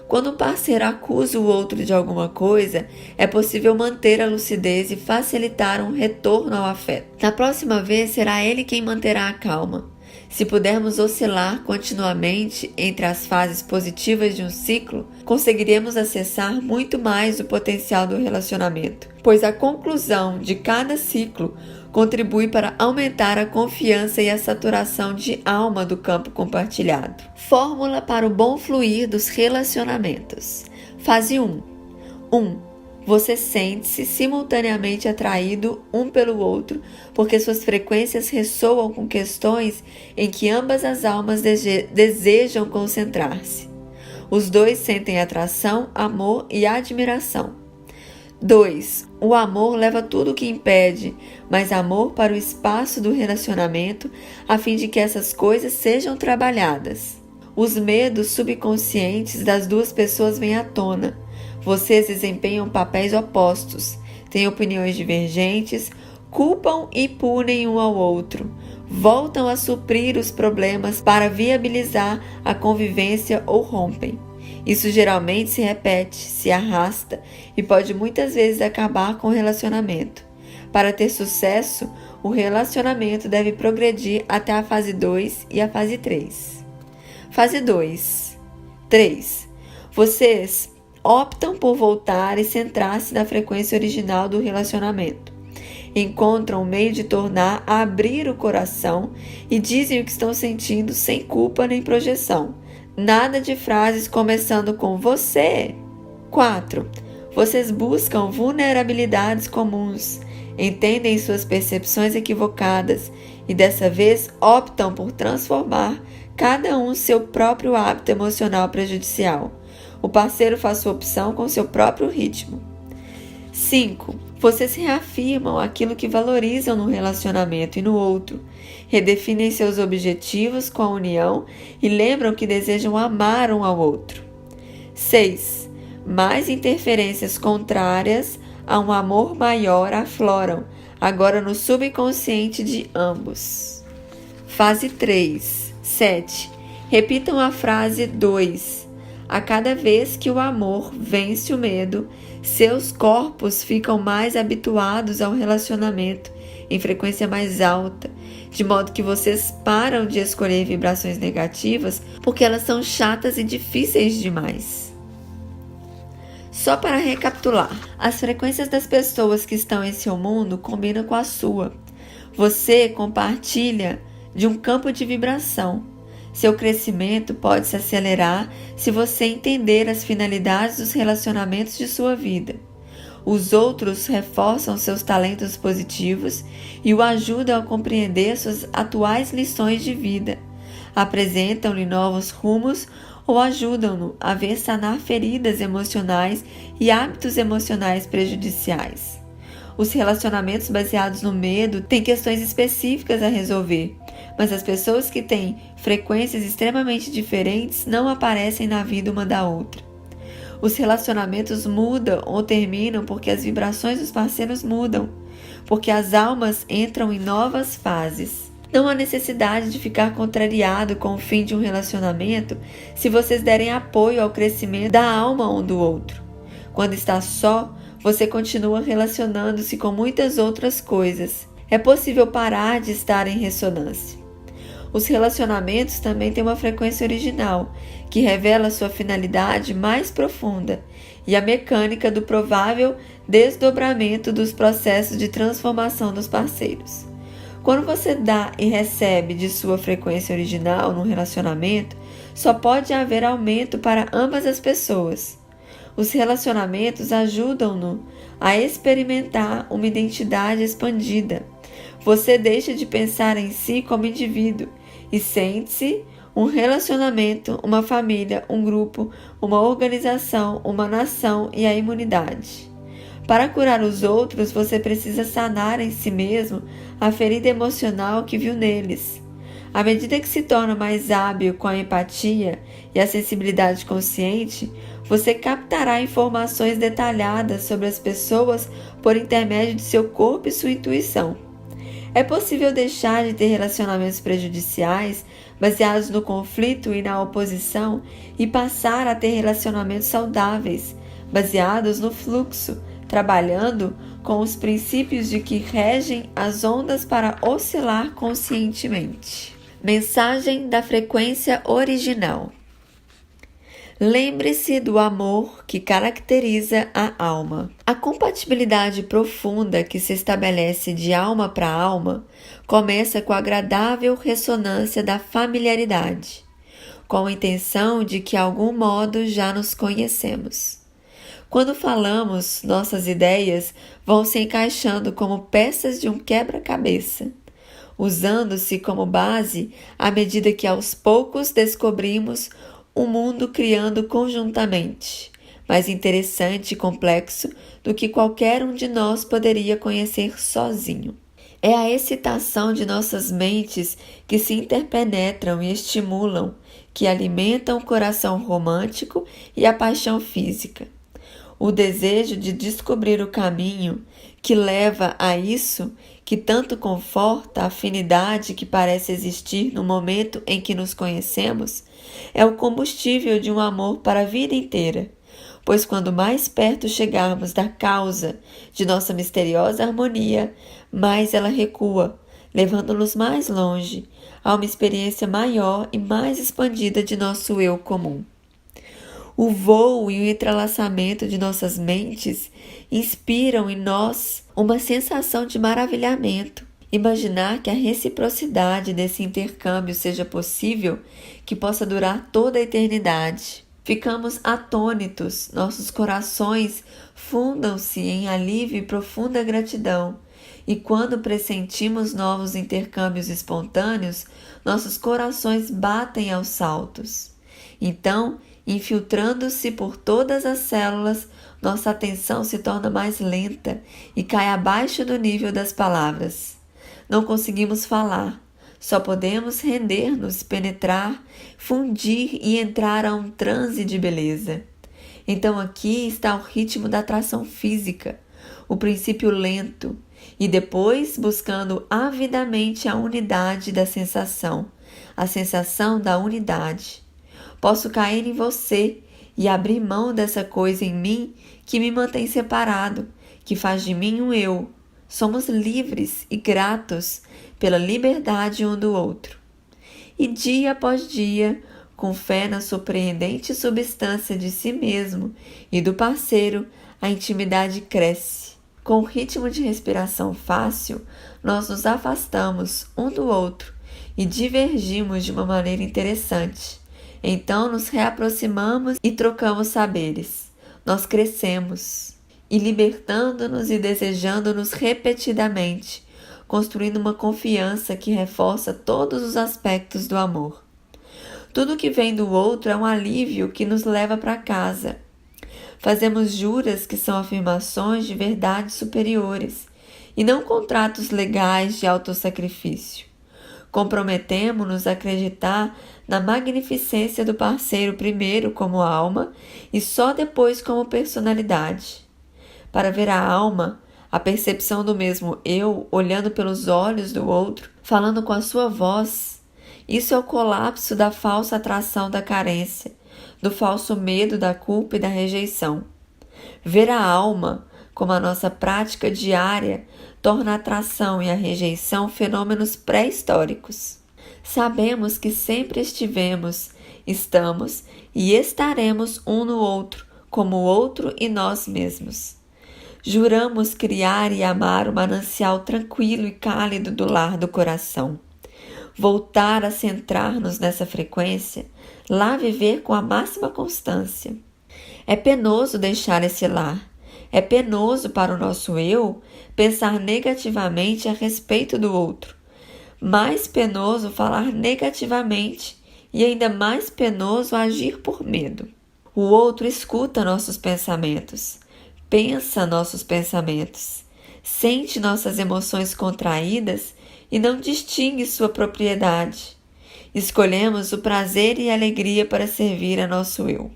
Quando um parceiro acusa o outro de alguma coisa, é possível manter a lucidez e facilitar um retorno ao afeto. Na próxima vez, será ele quem manterá a calma. Se pudermos oscilar continuamente entre as fases positivas de um ciclo, conseguiremos acessar muito mais o potencial do relacionamento, pois a conclusão de cada ciclo contribui para aumentar a confiança e a saturação de alma do campo compartilhado. Fórmula para o bom fluir dos relacionamentos. Fase 1. 1. Você sente-se simultaneamente atraído um pelo outro, porque suas frequências ressoam com questões em que ambas as almas desejam concentrar-se. Os dois sentem atração, amor e admiração. 2. O amor leva tudo o que impede, mas amor para o espaço do relacionamento, a fim de que essas coisas sejam trabalhadas. Os medos subconscientes das duas pessoas vêm à tona. Vocês desempenham papéis opostos, têm opiniões divergentes, culpam e punem um ao outro, voltam a suprir os problemas para viabilizar a convivência ou rompem. Isso geralmente se repete, se arrasta e pode muitas vezes acabar com o relacionamento. Para ter sucesso, o relacionamento deve progredir até a fase 2 e a fase 3. Fase 2. 3. Vocês optam por voltar e centrar-se na frequência original do relacionamento. Encontram um meio de tornar a abrir o coração e dizem o que estão sentindo sem culpa nem projeção. Nada de frases começando com você. 4. Vocês buscam vulnerabilidades comuns, entendem suas percepções equivocadas e dessa vez optam por transformar cada um seu próprio hábito emocional prejudicial. O parceiro faz sua opção com seu próprio ritmo. 5. Vocês reafirmam aquilo que valorizam no relacionamento e no outro, redefinem seus objetivos com a união e lembram que desejam amar um ao outro. 6. Mais interferências contrárias a um amor maior afloram, agora no subconsciente de ambos. Fase 3. 7. Repitam a frase 2. A cada vez que o amor vence o medo, seus corpos ficam mais habituados ao relacionamento em frequência mais alta, de modo que vocês param de escolher vibrações negativas porque elas são chatas e difíceis demais. Só para recapitular, as frequências das pessoas que estão em seu mundo combinam com a sua. Você compartilha de um campo de vibração. Seu crescimento pode se acelerar se você entender as finalidades dos relacionamentos de sua vida. Os outros reforçam seus talentos positivos e o ajudam a compreender suas atuais lições de vida. Apresentam-lhe novos rumos ou ajudam-no a ver sanar feridas emocionais e hábitos emocionais prejudiciais. Os relacionamentos baseados no medo têm questões específicas a resolver, mas as pessoas que têm frequências extremamente diferentes não aparecem na vida uma da outra. Os relacionamentos mudam ou terminam porque as vibrações dos parceiros mudam, porque as almas entram em novas fases. Não há necessidade de ficar contrariado com o fim de um relacionamento se vocês derem apoio ao crescimento da alma um do outro. Quando está só, você continua relacionando-se com muitas outras coisas. É possível parar de estar em ressonância. Os relacionamentos também têm uma frequência original, que revela sua finalidade mais profunda e a mecânica do provável desdobramento dos processos de transformação dos parceiros. Quando você dá e recebe de sua frequência original num relacionamento, só pode haver aumento para ambas as pessoas. Os relacionamentos ajudam-no a experimentar uma identidade expandida. Você deixa de pensar em si como indivíduo e sente-se um relacionamento, uma família, um grupo, uma organização, uma nação e a imunidade. Para curar os outros, você precisa sanar em si mesmo a ferida emocional que viu neles. À medida que se torna mais hábil com a empatia e a sensibilidade consciente, você captará informações detalhadas sobre as pessoas por intermédio de seu corpo e sua intuição. É possível deixar de ter relacionamentos prejudiciais baseados no conflito e na oposição e passar a ter relacionamentos saudáveis, baseados no fluxo, trabalhando com os princípios de que regem as ondas para oscilar conscientemente. Mensagem da frequência original. Lembre-se do amor que caracteriza a alma. A compatibilidade profunda que se estabelece de alma para alma começa com a agradável ressonância da familiaridade, com a intenção de que, de algum modo, já nos conhecemos. Quando falamos, nossas ideias vão se encaixando como peças de um quebra-cabeça, usando-se como base à medida que aos poucos descobrimos um mundo criando conjuntamente, mais interessante e complexo do que qualquer um de nós poderia conhecer sozinho. É a excitação de nossas mentes que se interpenetram e estimulam, que alimentam o coração romântico e a paixão física. O desejo de descobrir o caminho que leva a isso, que tanto conforta a afinidade que parece existir no momento em que nos conhecemos, é o combustível de um amor para a vida inteira, pois quando mais perto chegarmos da causa de nossa misteriosa harmonia, mais ela recua, levando-nos mais longe, a uma experiência maior e mais expandida de nosso eu comum. O voo e o entrelaçamento de nossas mentes inspiram em nós uma sensação de maravilhamento. Imaginar que a reciprocidade desse intercâmbio seja possível, que possa durar toda a eternidade. Ficamos atônitos, nossos corações fundam-se em alívio e profunda gratidão. E quando pressentimos novos intercâmbios espontâneos, nossos corações batem aos saltos. Então, infiltrando-se por todas as células, nossa atenção se torna mais lenta e cai abaixo do nível das palavras. Não conseguimos falar, só podemos render-nos, penetrar, fundir e entrar a um transe de beleza. Então aqui está o ritmo da atração física, o princípio lento, e depois buscando avidamente a unidade da sensação, a sensação da unidade. Posso cair em você e abrir mão dessa coisa em mim que me mantém separado, que faz de mim um eu. Somos livres e gratos pela liberdade um do outro. E dia após dia, com fé na surpreendente substância de si mesmo e do parceiro, a intimidade cresce. Com o ritmo de respiração fácil, nós nos afastamos um do outro e divergimos de uma maneira interessante. Então nos reaproximamos e trocamos saberes. Nós crescemos e libertando-nos e desejando-nos repetidamente, construindo uma confiança que reforça todos os aspectos do amor. Tudo que vem do outro é um alívio que nos leva para casa. Fazemos juras que são afirmações de verdades superiores e não contratos legais de autossacrifício. Comprometemo-nos a acreditar na magnificência do parceiro primeiro como alma e só depois como personalidade. Para ver a alma, a percepção do mesmo eu, olhando pelos olhos do outro, falando com a sua voz, isso é o colapso da falsa atração da carência, do falso medo da culpa e da rejeição. Ver a alma, como a nossa prática diária, torna a atração e a rejeição fenômenos pré-históricos. Sabemos que sempre estivemos, estamos e estaremos um no outro, como o outro e nós mesmos. Juramos criar e amar o manancial tranquilo e cálido do lar do coração. Voltar a centrar-nos nessa frequência, lá viver com a máxima constância. É penoso deixar esse lar. É penoso para o nosso eu pensar negativamente a respeito do outro. Mais penoso falar negativamente e ainda mais penoso agir por medo. O outro escuta nossos pensamentos. Pensa nossos pensamentos, sente nossas emoções contraídas e não distingue sua propriedade. Escolhemos o prazer e a alegria para servir a nosso eu.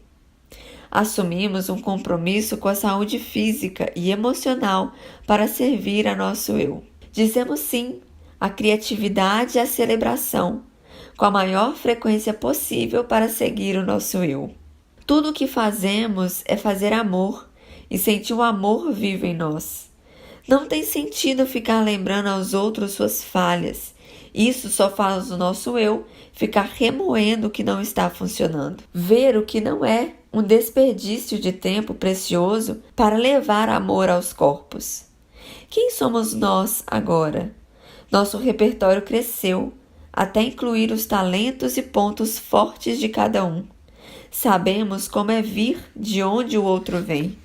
Assumimos um compromisso com a saúde física e emocional para servir a nosso eu. Dizemos sim à criatividade e à celebração, com a maior frequência possível para seguir o nosso eu. Tudo o que fazemos é fazer amor, e sentir o amor vivo em nós. Não tem sentido ficar lembrando aos outros suas falhas Isso só faz o nosso eu ficar remoendo o que não está funcionando. Ver o que não é um desperdício de tempo precioso para levar amor aos corpos. Quem somos nós agora? Nosso repertório cresceu, até incluir os talentos e pontos fortes de cada um. Sabemos como é vir de onde o outro vem,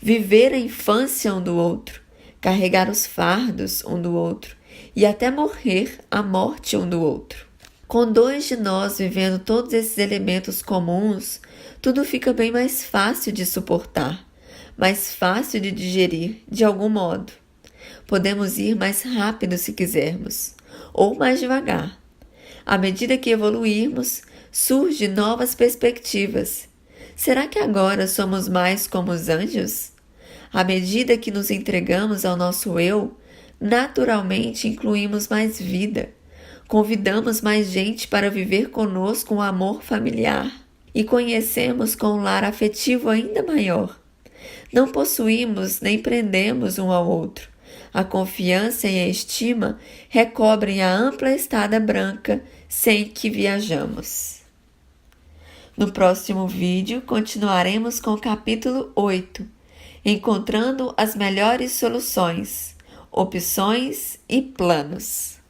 viver a infância um do outro, carregar os fardos um do outro e até morrer a morte um do outro. Com dois de nós vivendo todos esses elementos comuns, tudo fica bem mais fácil de suportar, mais fácil de digerir, de algum modo. Podemos ir mais rápido se quisermos, ou mais devagar. À medida que evoluirmos, surgem novas perspectivas. Será que agora somos mais como os anjos? À medida que nos entregamos ao nosso eu, naturalmente incluímos mais vida. Convidamos mais gente para viver conosco um amor familiar e conhecemos com um lar afetivo ainda maior. Não possuímos nem prendemos um ao outro. A confiança e a estima recobrem a ampla estrada branca sem que viajamos. No próximo vídeo, continuaremos com o capítulo 8, encontrando as melhores soluções, opções e planos.